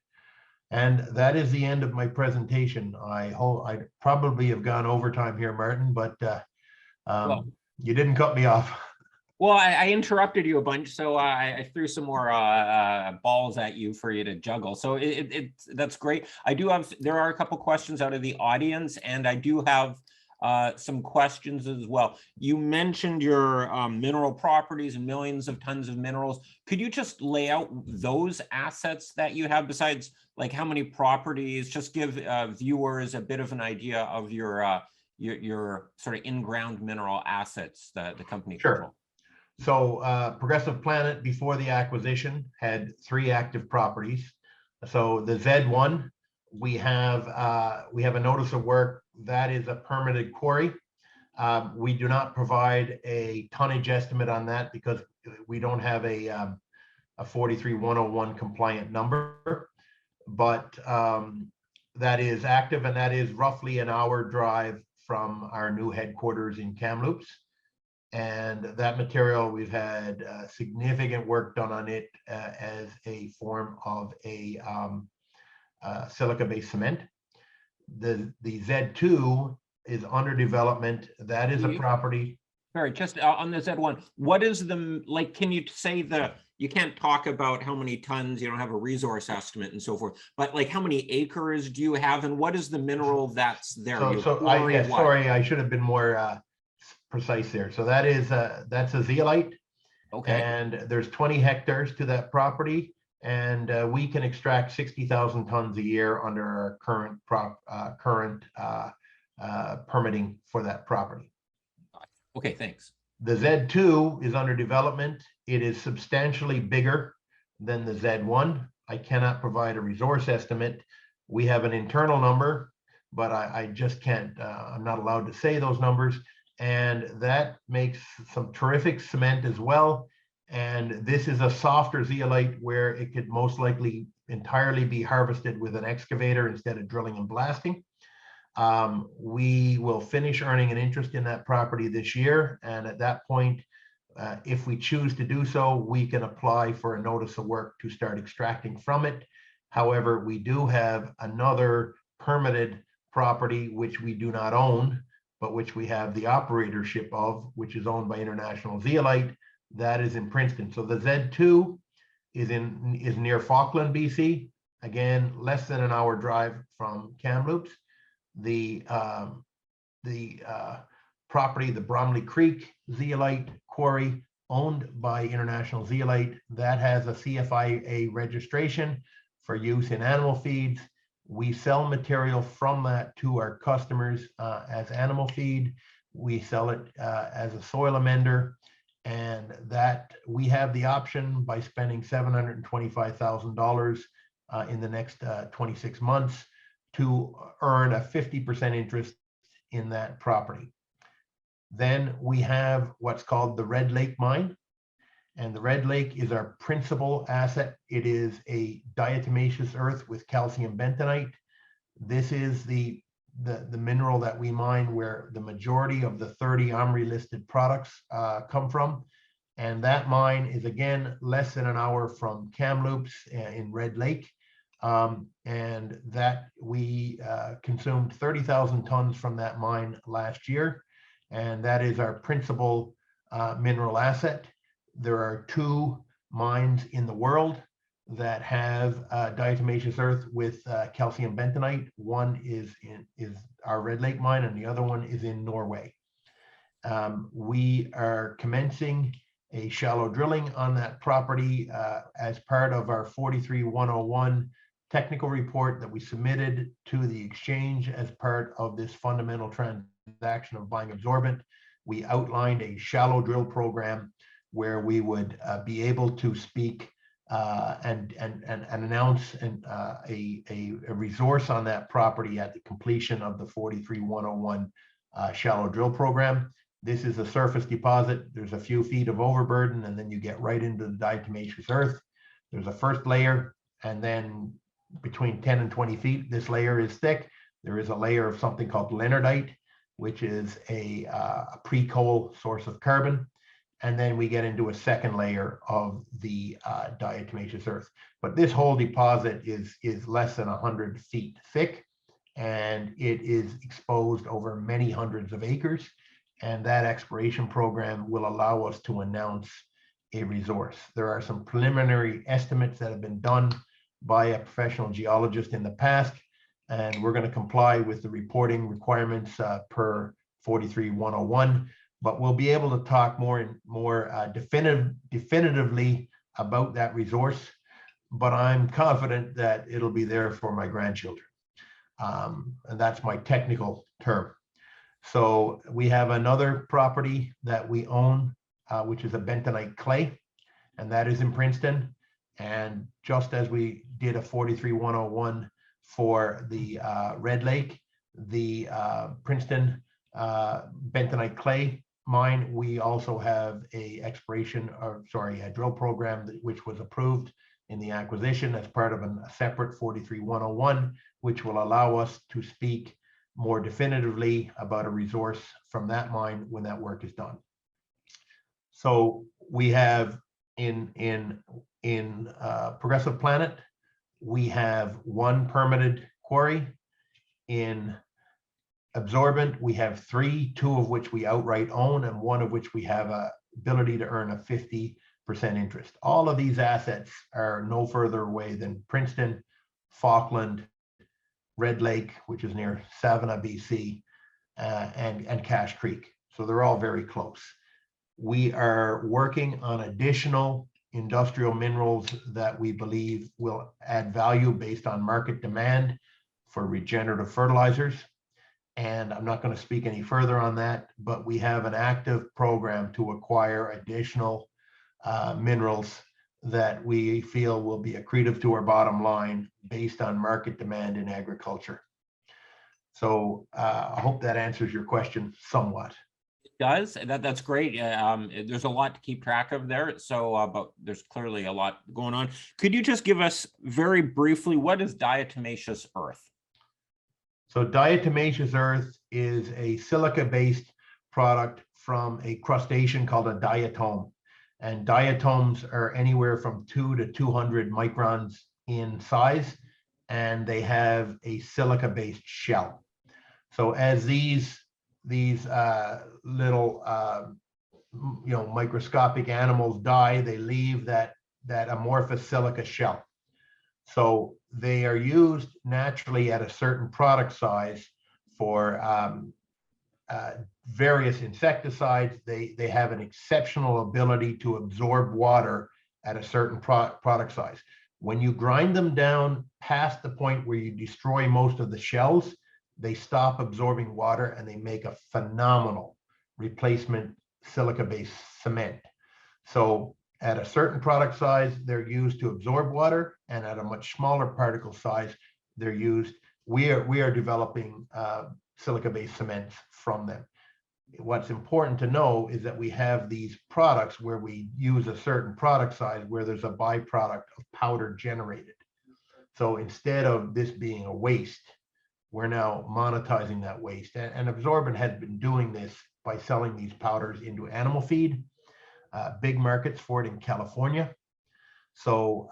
And that is the end of my presentation. I hope I probably have gone overtime here, Martin, but you didn't cut me off. Well, I interrupted you a bunch, so I threw some more balls at you for you to juggle. So that's great. There are a couple questions out of the audience, and I do have some questions as well. You mentioned your mineral properties and millions of tons of minerals. Could you just lay out those assets that you have, besides like how many properties? Just give viewers a bit of an idea of your sort of in-ground mineral assets that the company controls. So Progressive Planet, before the acquisition, had 3 active properties. So the Z1, we have a notice of work. That is a permitted quarry. We do not provide a tonnage estimate on that because we don't have a 43101 compliant number, but that is active, and that is roughly an hour drive from our new headquarters in Kamloops. And that material, we've had significant work done on it as a form of a silica-based cement. The Z2 is under development. That is a property. Sorry, just on the Z1, what is the, like, can you say you can't talk about how many tons, you don't have a resource estimate and so forth, but like how many acres do you have, and what is the mineral that's there? Sorry, I should have been more precise there. So that's a zeolite. Okay. And there's 20 hectares to that property, and we can extract 60,000 tons a year under our current permitting for that property. Okay, thanks. The Z2 is under development. It is substantially bigger than the Z1. I cannot provide a resource estimate. We have an internal number, but I just can't, I'm not allowed to say those numbers. And that makes some terrific cement as well. And this is a softer zeolite where it could most likely entirely be harvested with an excavator instead of drilling and blasting. We will finish earning an interest in that property this year. And at that point, if we choose to do so, we can apply for a notice of work to start extracting from it. However, we do have another permitted property, which we do not own, but which we have the operatorship of, which is owned by International Zeolite. That is in Princeton. So the Z2 is near Falkland, BC. Again, less than an hour drive from Kamloops. The property, the Bromley Creek Zeolite Quarry, owned by International Zeolite, that has a CFIA registration for use in animal feeds. We sell material from that to our customers as animal feed. We sell it as a soil amender, and that we have the option by spending $725,000 in the next 26 months to earn a 50% interest in that property. Then we have what's called the Red Lake mine. And the Red Lake is our principal asset. It is a diatomaceous earth with calcium bentonite. This is the mineral that we mine where the majority of the 30 OMRI listed products come from. And that mine is, again, less than an hour from Kamloops in Red Lake. And that we consumed 30,000 tons from that mine last year. And that is our principal mineral asset. There are 2 mines in the world that have diatomaceous earth with calcium bentonite. One is our Red Lake mine, and the other one is in Norway. We are commencing a shallow drilling on that property as part of our 43-101 technical report that we submitted to the exchange as part of this fundamental transaction of buying absorbent. We outlined a shallow drill program where we would be able to speak and announce a resource on that property at the completion of the 43-101 shallow drill program. This is a surface deposit. There's a few feet of overburden, and then you get right into the diatomaceous earth. There's a first layer, and then between 10 and 20 feet, this layer is thick. There is a layer of something called leonardite, which is a pre-coal source of carbon. And then we get into a second layer of the diatomaceous earth. But this whole deposit is less than 100 feet thick, and it is exposed over many hundreds of acres. And that exploration program will allow us to announce a resource. There are some preliminary estimates that have been done by a professional geologist in the past, and we're going to comply with the reporting requirements per 43-101. But we'll be able to talk more definitively about that resource. But I'm confident that it'll be there for my grandchildren. And that's my technical term. So we have another property that we own, which is a bentonite clay, and that is in Princeton. And just as we did a 43-101 for the Red Lake, the Princeton bentonite clay mine, we also have a drill program which was approved in the acquisition as part of a separate 43-101, which will allow us to speak more definitively about a resource from that mine when that work is done. So we have in Progressive Planet, we have 1 permitted quarry. In absorbent, we have 3, 2 of which we outright own, and 1 of which we have a ability to earn a 50% interest. All of these assets are no further away than Princeton, Falkland, Red Lake, which is near Savannah, BC, and Cache Creek. So they're all very close. We are working on additional industrial minerals that we believe will add value based on market demand for regenerative fertilizers. And I'm not going to speak any further on that, but we have an active program to acquire additional minerals that we feel will be accretive to our bottom line based on market demand in agriculture. So I hope that answers your question somewhat. It does. That's great. There's a lot to keep track of there. So, but there's clearly a lot going on. Could you just give us very briefly, what is diatomaceous earth? So diatomaceous earth is a silica-based product from a crustacean called a diatom. And diatoms are anywhere from 2 to 200 microns in size, and they have a silica-based shell. So as these little microscopic animals die, they leave that amorphous silica shell. So they are used naturally at a certain product size for various insecticides. They have an exceptional ability to absorb water at a certain product size. When you grind them down past the point where you destroy most of the shells, they stop absorbing water and they make a phenomenal replacement silica-based cement. So at a certain product size, they're used to absorb water, and at a much smaller particle size, they're used we are developing silica-based cements from them. What's important to know is that we have these products where we use a certain product size where there's a byproduct of powder generated. So instead of this being a waste, we're now monetizing that waste. And Absorbent has been doing this by selling these powders into animal feed, big markets for it in California. So,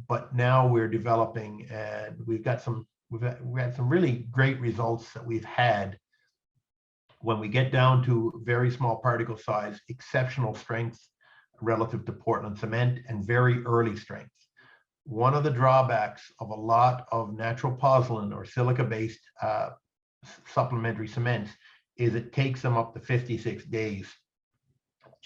but now we're developing, and we've had some really great results that we've had when we get down to very small particle size, exceptional strength relative to Portland cement, and very early strength. One of the drawbacks of a lot of natural pozzolan or silica-based supplementary cements is it takes them up to 56 days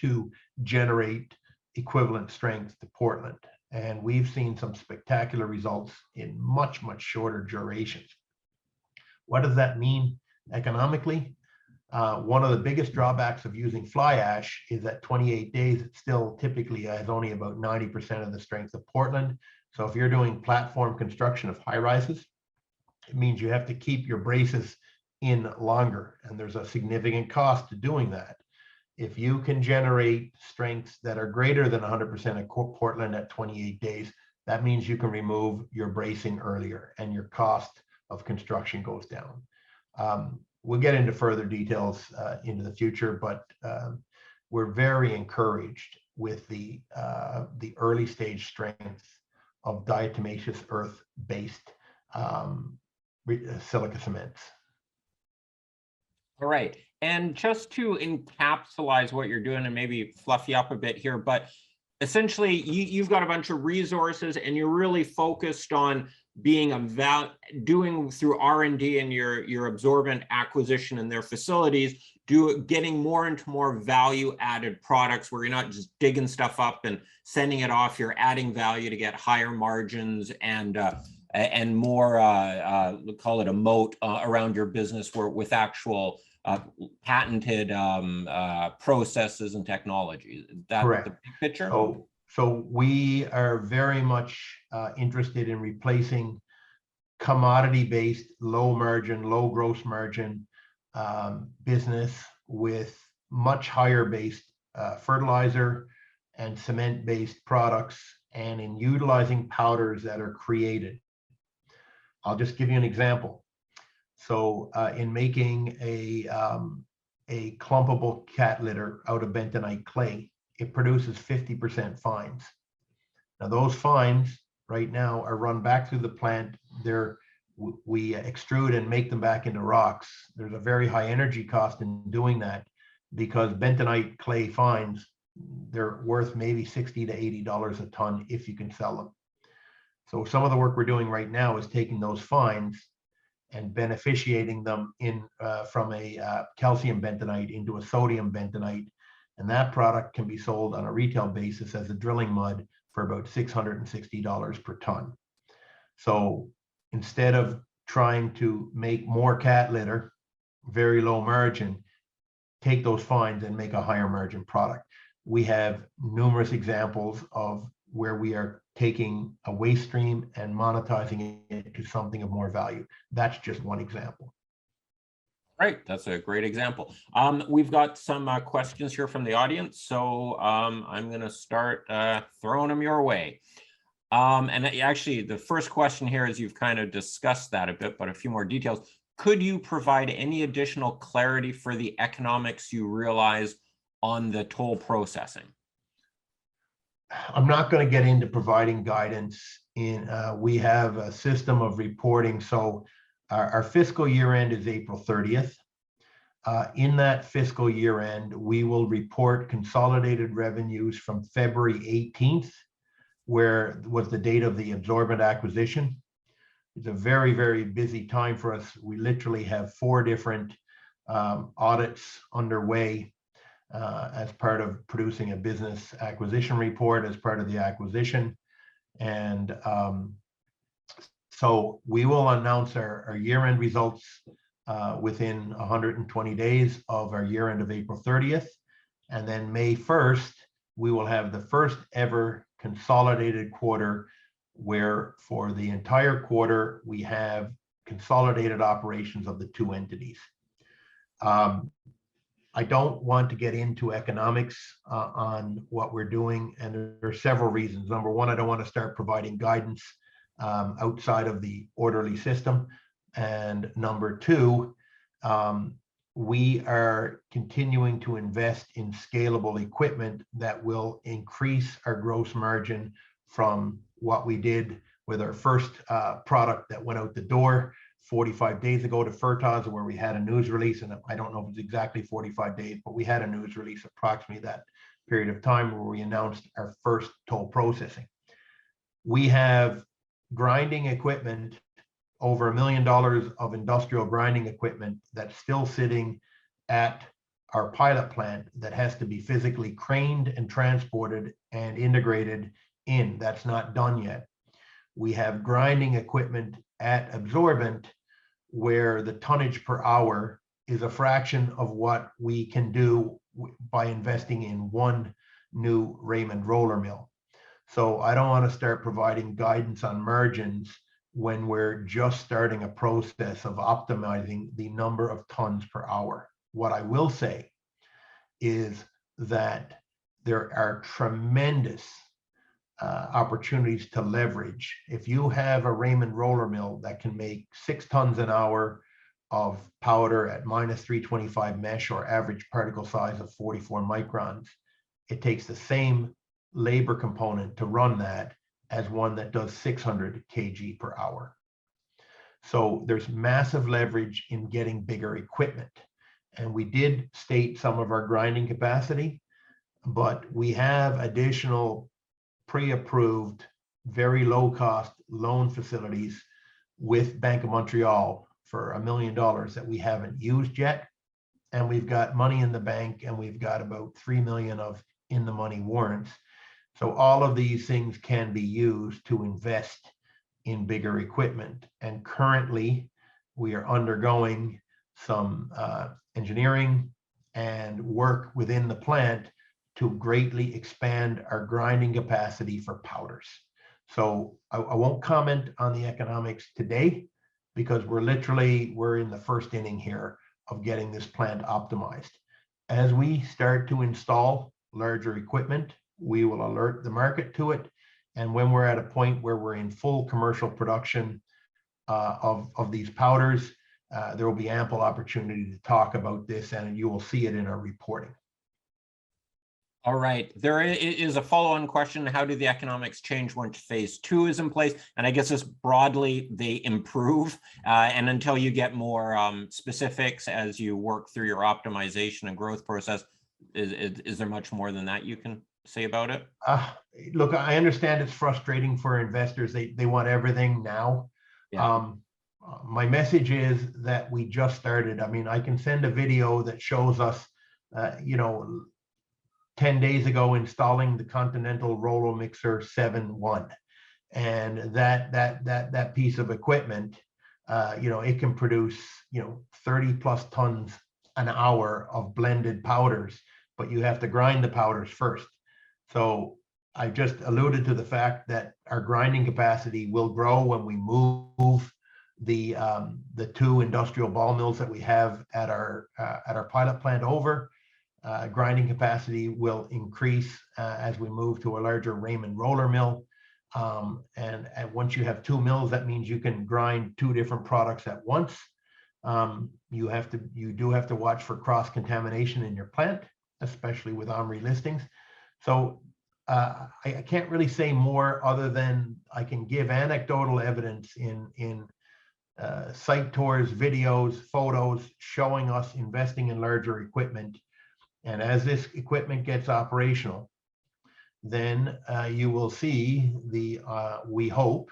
to generate equivalent strength to Portland. And we've seen some spectacular results in much, much shorter durations. What does that mean economically? One of the biggest drawbacks of using fly ash is that 28 days, it still typically has only about 90% of the strength of Portland. So if you're doing platform construction of high rises, it means you have to keep your braces in longer, and there's a significant cost to doing that. If you can generate strengths that are greater than 100% of Portland at 28 days, that means you can remove your bracing earlier and your cost of construction goes down. We'll get into further details into the future, but we're very encouraged with the early stage strength of diatomaceous earth-based silica cements. All right. And just to encapsulate what you're doing and maybe fluff you up a bit here, but essentially you've got a bunch of resources and you're really focused on being doing through R&D and your absorbent acquisition in their facilities, getting more into more value added products where you're not just digging stuff up and sending it off, you're adding value to get higher margins and more, call it a moat around your business with actual patented processes and technologies. That's correct. The big picture? So we are very much interested in replacing commodity-based, low margin, low gross margin business with much higher based fertilizer and cement-based products, and in utilizing powders that are created. I'll just give you an example. So in making a clumpable cat litter out of bentonite clay, it produces 50% fines. Now those fines right now are run back through the plant. We extrude and make them back into rocks. There's a very high energy cost in doing that because bentonite clay fines, they're worth maybe $60 to $80 a ton if you can sell them. So some of the work we're doing right now is taking those fines and beneficiating them from a calcium bentonite into a sodium bentonite. And that product can be sold on a retail basis as a drilling mud for about $660 per ton. So instead of trying to make more cat litter, very low margin, take those fines and make a higher margin product. We have numerous examples of where we are taking a waste stream and monetizing it to something of more value. That's just one example. Right, that's a great example. We've got some questions here from the audience, so I'm going to start throwing them your way. And actually, the first question here is you've kind of discussed that a bit, but a few more details. Could you provide any additional clarity for the economics you realize on the toll processing? I'm not going to get into providing guidance. We have a system of reporting. So our fiscal year end is April 30th. In that fiscal year end, we will report consolidated revenues from February 18th, where was the date of the absorbent acquisition. It's a very, very busy time for us. We literally have 4 different audits underway as part of producing a business acquisition report as part of the acquisition. And so we will announce our year-end results within 120 days of our year-end of April 30th. And then May 1st, we will have the first ever consolidated quarter where for the entire quarter, we have consolidated operations of the two entities. I don't want to get into economics on what we're doing, and there are several reasons. Number one, I don't want to start providing guidance outside of the orderly system. And number two, we are continuing to invest in scalable equipment that will increase our gross margin from what we did with our first product that went out the door 45 days ago to Fertaz, where we had a news release, and I don't know if it's exactly 45 days, but we had a news release approximately that period of time where we announced our first toll processing. We have grinding equipment, over $1 million of industrial grinding equipment that's still sitting at our pilot plant that has to be physically craned and transported and integrated in. That's not done yet. We have grinding equipment at Absorbent where the tonnage per hour is a fraction of what we can do by investing in one new Raymond roller mill. So I don't want to start providing guidance on margins when we're just starting a process of optimizing the number of tons per hour. What I will say is that there are tremendous opportunities to leverage. If you have a Raymond roller mill that can make 6 tons an hour of powder at -325 mesh or average particle size of 44 microns, it takes the same labor component to run that as one that does 600 kg per hour. So there's massive leverage in getting bigger equipment. And we did state some of our grinding capacity, but we have additional pre-approved, very low-cost loan facilities with Bank of Montreal for $1 million that we haven't used yet. And we've got money in the bank, and we've got about $3 million of in-the-money warrants. So all of these things can be used to invest in bigger equipment. And currently, we are undergoing some engineering and work within the plant to greatly expand our grinding capacity for powders. So I won't comment on the economics today because we're in the first inning here of getting this plant optimized. As we start to install larger equipment, we will alert the market to it. And when we're at a point where we're in full commercial production of these powders, there will be ample opportunity to talk about this, and you will see it in our reporting. All right, there is a follow-on question. How do the economics change once phase 2 is in place? And I guess just broadly, they improve. And until you get more specifics as you work through your optimization and growth process, is there much more than that you can say about it? Look, I understand it's frustrating for investors. They want everything now. Yeah. My message is that we just started. I mean, I can send a video that shows us, 10 days ago installing the Continental Roller Mixer 7.1, and that piece of equipment, it can produce 30 plus tons an hour of blended powders, but you have to grind the powders first. So I just alluded to the fact that our grinding capacity will grow when we move the 2 industrial ball mills that we have at our pilot plant over. Grinding capacity will increase as we move to a larger Raymond roller mill. And once you have 2 mills, that means you can grind 2 different products at once. You do have to watch for cross-contamination in your plant, especially with OMRI listings. So I can't really say more other than I can give anecdotal evidence in site tours, videos, photos showing us investing in larger equipment. And as this equipment gets operational, then you will see we hope,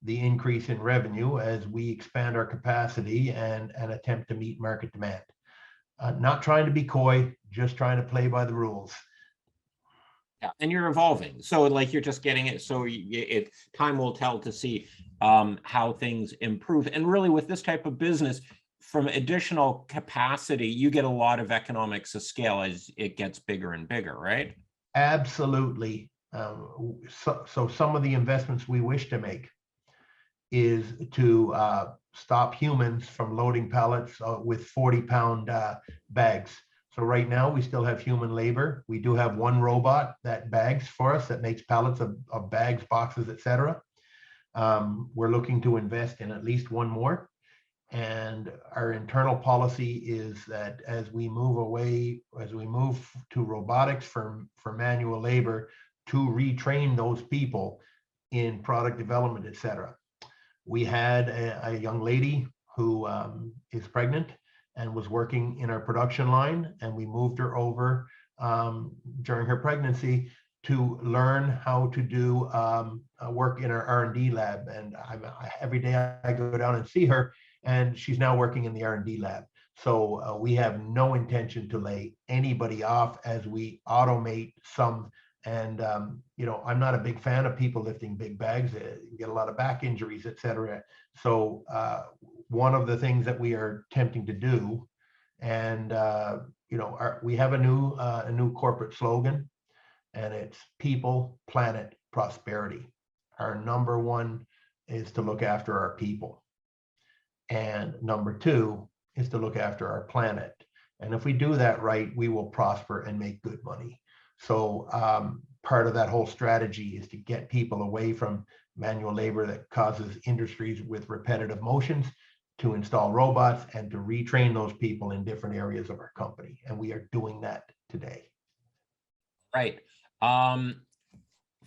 the increase in revenue as we expand our capacity and attempt to meet market demand. Not trying to be coy, just trying to play by the rules. Yeah, and you're evolving. So like you're just getting it. So time will tell to see how things improve. And really with this type of business, from additional capacity, you get a lot of economics of scale as it gets bigger and bigger, right? Absolutely. So some of the investments we wish to make is to stop humans from loading pallets with 40-pound bags. So right now we still have human labor. We do have one robot that bags for us, that makes pallets of bags, boxes, etc. We're looking to invest in at least one more. And our internal policy is that as we move to robotics for manual labor, to retrain those people in product development, etc. We had a young lady who is pregnant and was working in our production line, and we moved her over during her pregnancy to learn how to do work in our R&D lab. And every day I go down and see her, and she's now working in the R&D lab. So we have no intention to lay anybody off as we automate some. And you know, I'm not a big fan of people lifting big bags. You get a lot of back injuries, etc. So one of the things that we are attempting to do, and you know, we have a new corporate slogan, and it's people, planet, prosperity. Our number one is to look after our people, and number two is to look after our planet. And if we do that right, we will prosper and make good money. So part of that whole strategy is to get people away from manual labor that causes industries with repetitive motions, to install robots and to retrain those people in different areas of our company. And we are doing that today. Right.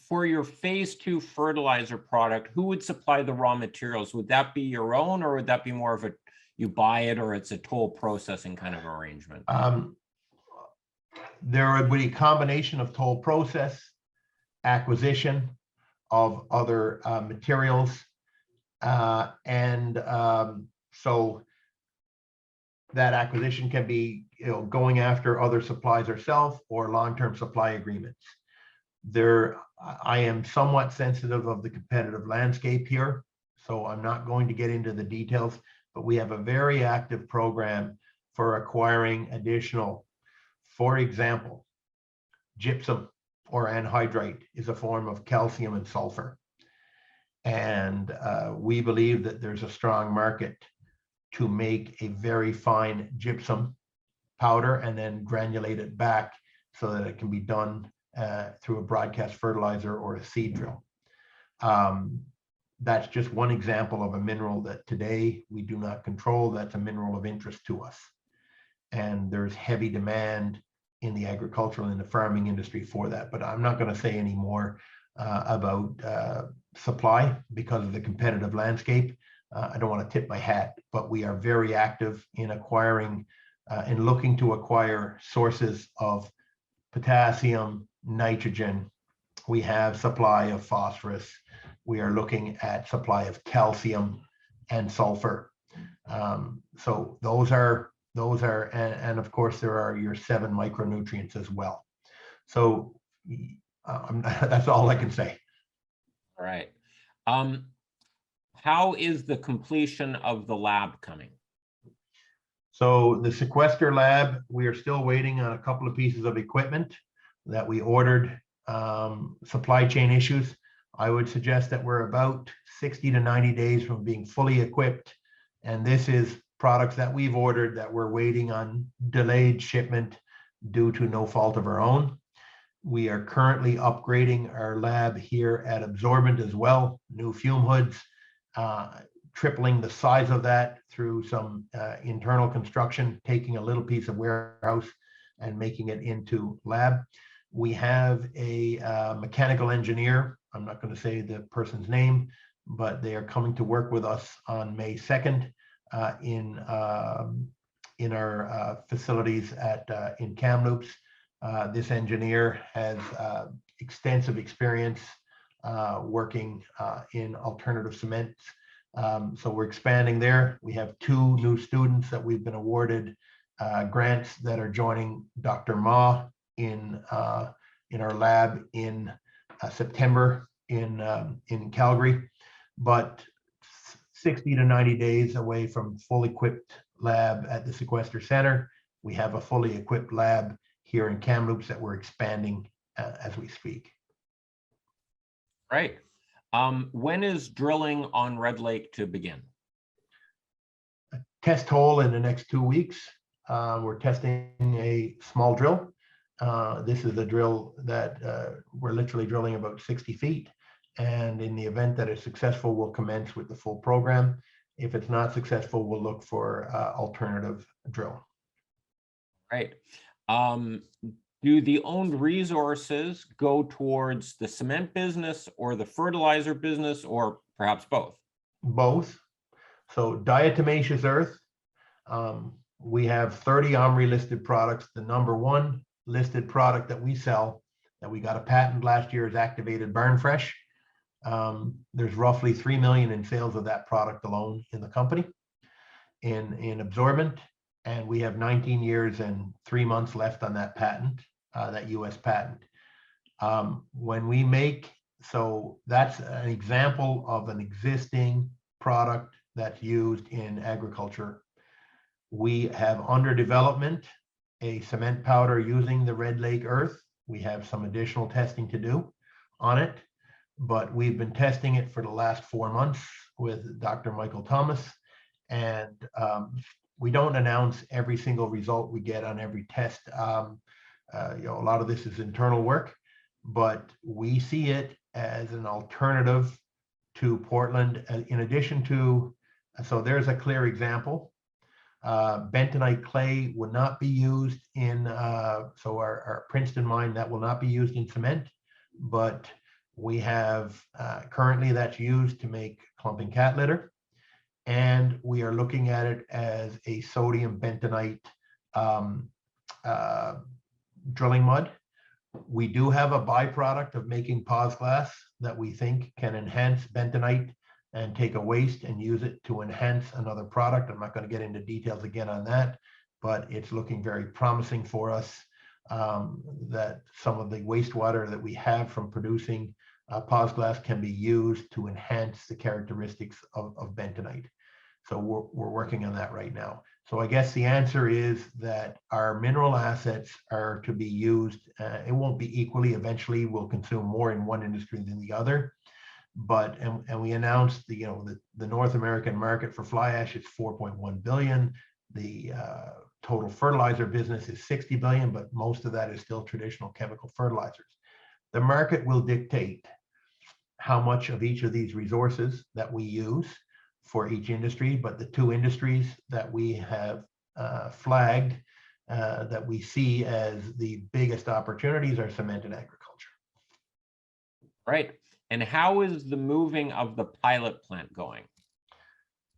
For your phase 2 fertilizer product, who would supply the raw materials? Would that be your own, or would that be more of a, you buy it, or it's a toll processing kind of arrangement? There would be a combination of toll process, acquisition of other materials, and so that acquisition can be, you know, going after other supplies ourselves or long-term supply agreements. I am somewhat sensitive of the competitive landscape here, so I'm not going to get into the details, but we have a very active program for acquiring additional. For example, gypsum or anhydrite is a form of calcium and sulfur. And we believe that there's a strong market to make a very fine gypsum powder and then granulate it back so that it can be done through a broadcast fertilizer or a seed drill. That's just one example of a mineral that today we do not control. That's a mineral of interest to us. And there's heavy demand in the agricultural and the farming industry for that. But I'm not going to say any more about supply because of the competitive landscape. I don't want to tip my hat, but we are very active in acquiring and looking to acquire sources of potassium, nitrogen. We have supply of phosphorus. We are looking at supply of calcium and sulfur. So those are, and of course there are your 7 micronutrients as well. So that's all I can say. All right. How is the completion of the lab coming? So the sequester lab, we are still waiting on a couple of pieces of equipment that we ordered. Supply chain issues. I would suggest that we're about 60 to 90 days from being fully equipped. And this is products that we've ordered that we're waiting on delayed shipment due to no fault of our own. We are currently upgrading our lab here at Absorbent as well, new fume hoods, tripling the size of that through some internal construction, taking a little piece of warehouse and making it into lab. We have a mechanical engineer. I'm not going to say the person's name, but they are coming to work with us on May 2nd in our facilities in Kamloops. This engineer has extensive experience working in alternative cements. So we're expanding there. We have 2 new students that we've been awarded grants that are joining Dr. Ma in our lab in September in Calgary, but 60 to 90 days away from full equipped lab at the Sequester Center. We have a fully equipped lab here in Kamloops that we're expanding as we speak. Right. When is drilling on Red Lake to begin? Test hole in the next 2 weeks. We're testing a small drill. This is a drill that we're literally drilling about 60 feet. And in the event that it's successful, we'll commence with the full program. If it's not successful, we'll look for alternative drill. Right. Do the owned resources go towards the cement business or the fertilizer business, or perhaps both? Both. So diatomaceous earth, we have 30 OMRI listed products. The number one listed product that we sell, that we got a patent last year, is activated burn fresh. There's roughly 3 million in sales of that product alone in the company in absorbent, and we have 19 years and 3 months left on that patent, that US patent. When we make, so that's an example of an existing product that's used in agriculture. We have under development a cement powder using the Red Lake earth. We have some additional testing to do on it, but we've been testing it for the last 4 months with Dr. Michael Thomas. And we don't announce every single result we get on every test. A lot of this is internal work, but we see it as an alternative to Portland, in addition to, so there's a clear example. Bentonite clay would not be used in, so our Princeton mine, that will not be used in cement, but we have currently that's used to make clumping cat litter. And we are looking at it as a sodium bentonite drilling mud. We do have a byproduct of making pause glass that we think can enhance bentonite and take a waste and use it to enhance another product. I'm not going to get into details again on that, but it's looking very promising for us, that some of the wastewater that we have from producing pause glass can be used to enhance the characteristics of bentonite. So we're working on that right now. So I guess the answer is that our mineral assets are to be used. It won't be equally. Eventually, we'll consume more in one industry than the other. But and we announced the North American market for fly ash is 4.1 billion. The total fertilizer business is 60 billion, but most of that is still traditional chemical fertilizers. The market will dictate how much of each of these resources that we use for each industry, but the two industries that we have flagged that we see as the biggest opportunities are cement and agriculture. Right. And how is the moving of the pilot plant going?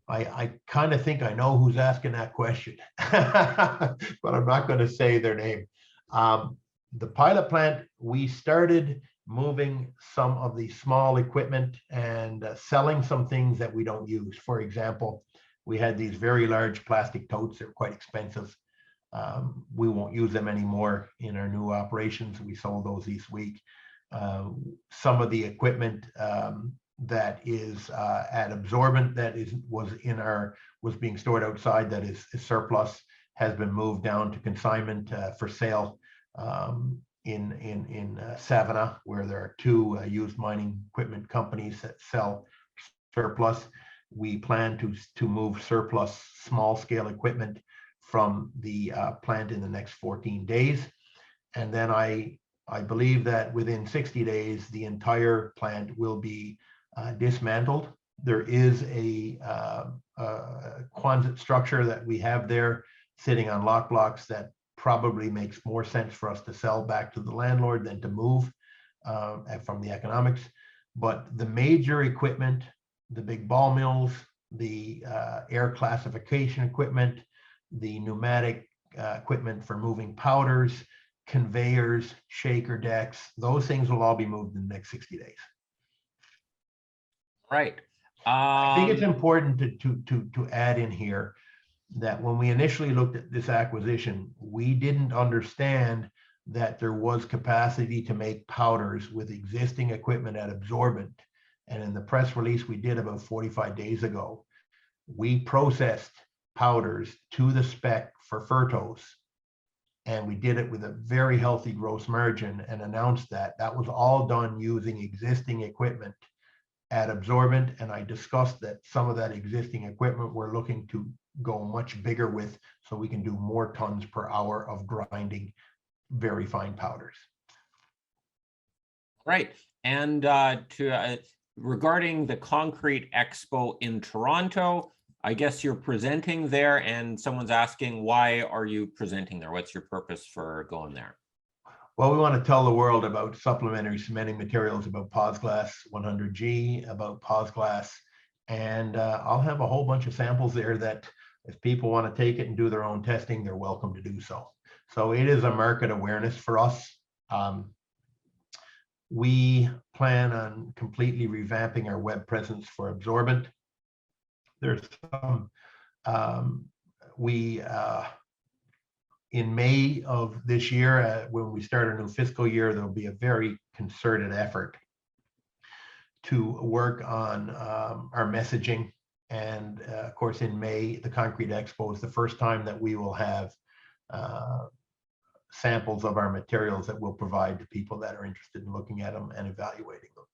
I kind of think I know who's asking that question, but I'm not going to say their name. The pilot plant, we started moving some of the small equipment and selling some things that we don't use. For example, we had these very large plastic totes. They're quite expensive. We won't use them anymore in our new operations. We sold those this week. Some of the equipment that is at absorbent that was being stored outside, that is surplus, has been moved down to consignment for sale in Savannah, where there are two used mining equipment companies that sell surplus. We plan to move surplus small scale equipment from the plant in the next 14 days. And then I believe that within 60 days, the entire plant will be dismantled. There is a Quonset structure that we have there sitting on lock blocks that probably makes more sense for us to sell back to the landlord than to move from the economics. But the major equipment, the big ball mills, the air classification equipment, the pneumatic equipment for moving powders, conveyors, shaker decks, those things will all be moved in the next 60 days. Right. I think it's important to add in here that when we initially looked at this acquisition, we didn't understand that there was capacity to make powders with existing equipment at absorbent. And in the press release we did about 45 days ago, we processed powders to the spec for Fertos, and we did it with a very healthy gross margin and announced that that was all done using existing equipment at Absorbent, and I discussed that some of that existing equipment we're looking to go much bigger with, so we can do more tons per hour of grinding very fine powders. Right. And regarding the Concrete Expo in Toronto, I guess you're presenting there, and someone's asking, why are you presenting there? What's your purpose for going there? Well, we want to tell the world about supplementary cementing materials, about POSGlass 100G, about POSGlass, and I'll have a whole bunch of samples there that if people want to take it and do their own testing, they're welcome to do so. So it is a market awareness for us. We plan on completely revamping our web presence for Absorbent. There's some, in May of this year, when we start our new fiscal year, there'll be a very concerted effort to work on our messaging. And of course, in May, the Concrete Expo is the first time that we will have samples of our materials that we'll provide to people that are interested in looking at them and evaluating them.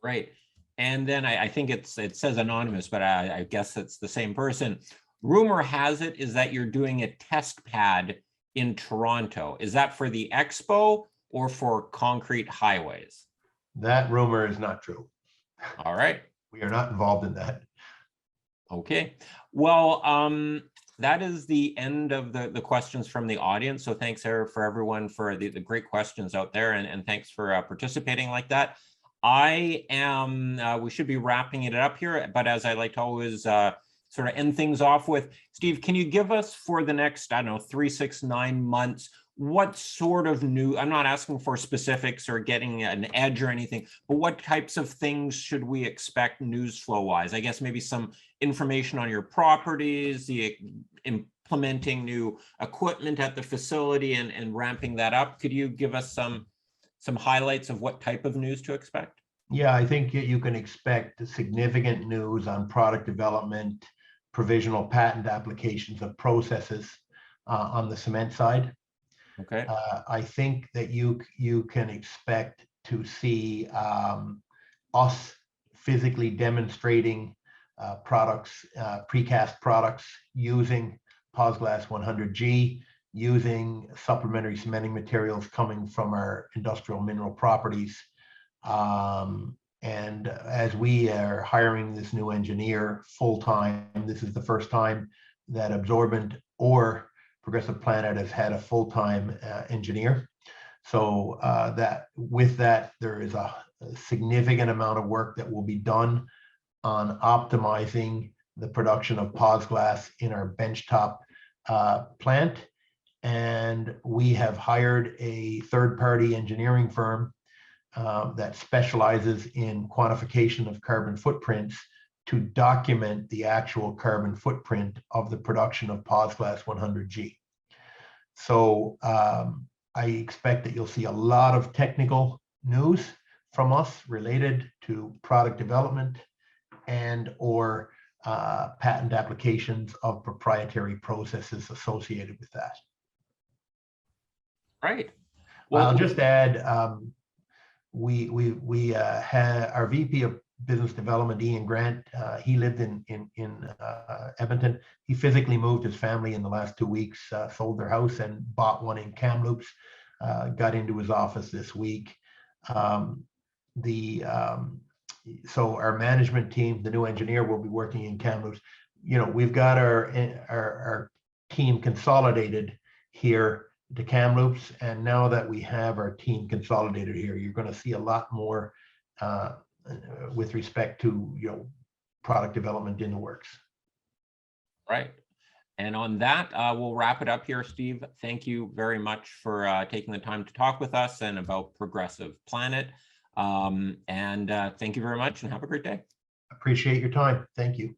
Right. And then I think it says anonymous, but I guess it's the same person. Rumor has it is that you're doing a test pad in Toronto. Is that for the expo or for concrete highways? That rumor is not true. All right. We are not involved in that. Okay. Well, that is the end of the questions from the audience. So thanks for everyone for the great questions out there, and thanks for participating like that. We should be wrapping it up here, but as I like to always sort of end things off with, Steve, can you give us for the next, I don't know, 3, 6, 9 months, what sort of new, I'm not asking for specifics or getting an edge or anything, but what types of things should we expect news flow wise? I guess maybe some information on your properties, the implementing new equipment at the facility and ramping that up. Could you give us some highlights of what type of news to expect? Yeah, I think you can expect significant news on product development, provisional patent applications of processes on the cement side. Okay. I think that you can expect to see us physically demonstrating products, precast products using POSGlass 100G, using supplementary cementing materials coming from our industrial mineral properties. And as we are hiring this new engineer full-time, this is the first time that Absorbent or Progressive Planet has had a full-time engineer. So with that, there is a significant amount of work that will be done on optimizing the production of POSGlass in our benchtop plant. And we have hired a third-party engineering firm that specializes in quantification of carbon footprints to document the actual carbon footprint of the production of POSGlass 100G. So I expect that you'll see a lot of technical news from us related to product development and or patent applications of proprietary processes associated with that. Right. Well, I'll just add, we had our VP of Business Development, Ian Grant. He lived in Edmonton. He physically moved his family in the last 2 weeks, sold their house and bought one in Kamloops. Got into his office this week. So our management team, the new engineer, will be working in Kamloops. You know, we've got our team consolidated here to Kamloops, and now that we have our team consolidated here, you're going to see a lot more with respect to, you know, product development in the works. Right. And on that, we'll wrap it up here, Steve. Thank you very much for taking the time to talk with us and about Progressive Planet. And thank you very much and have a great day. Appreciate your time. Thank you.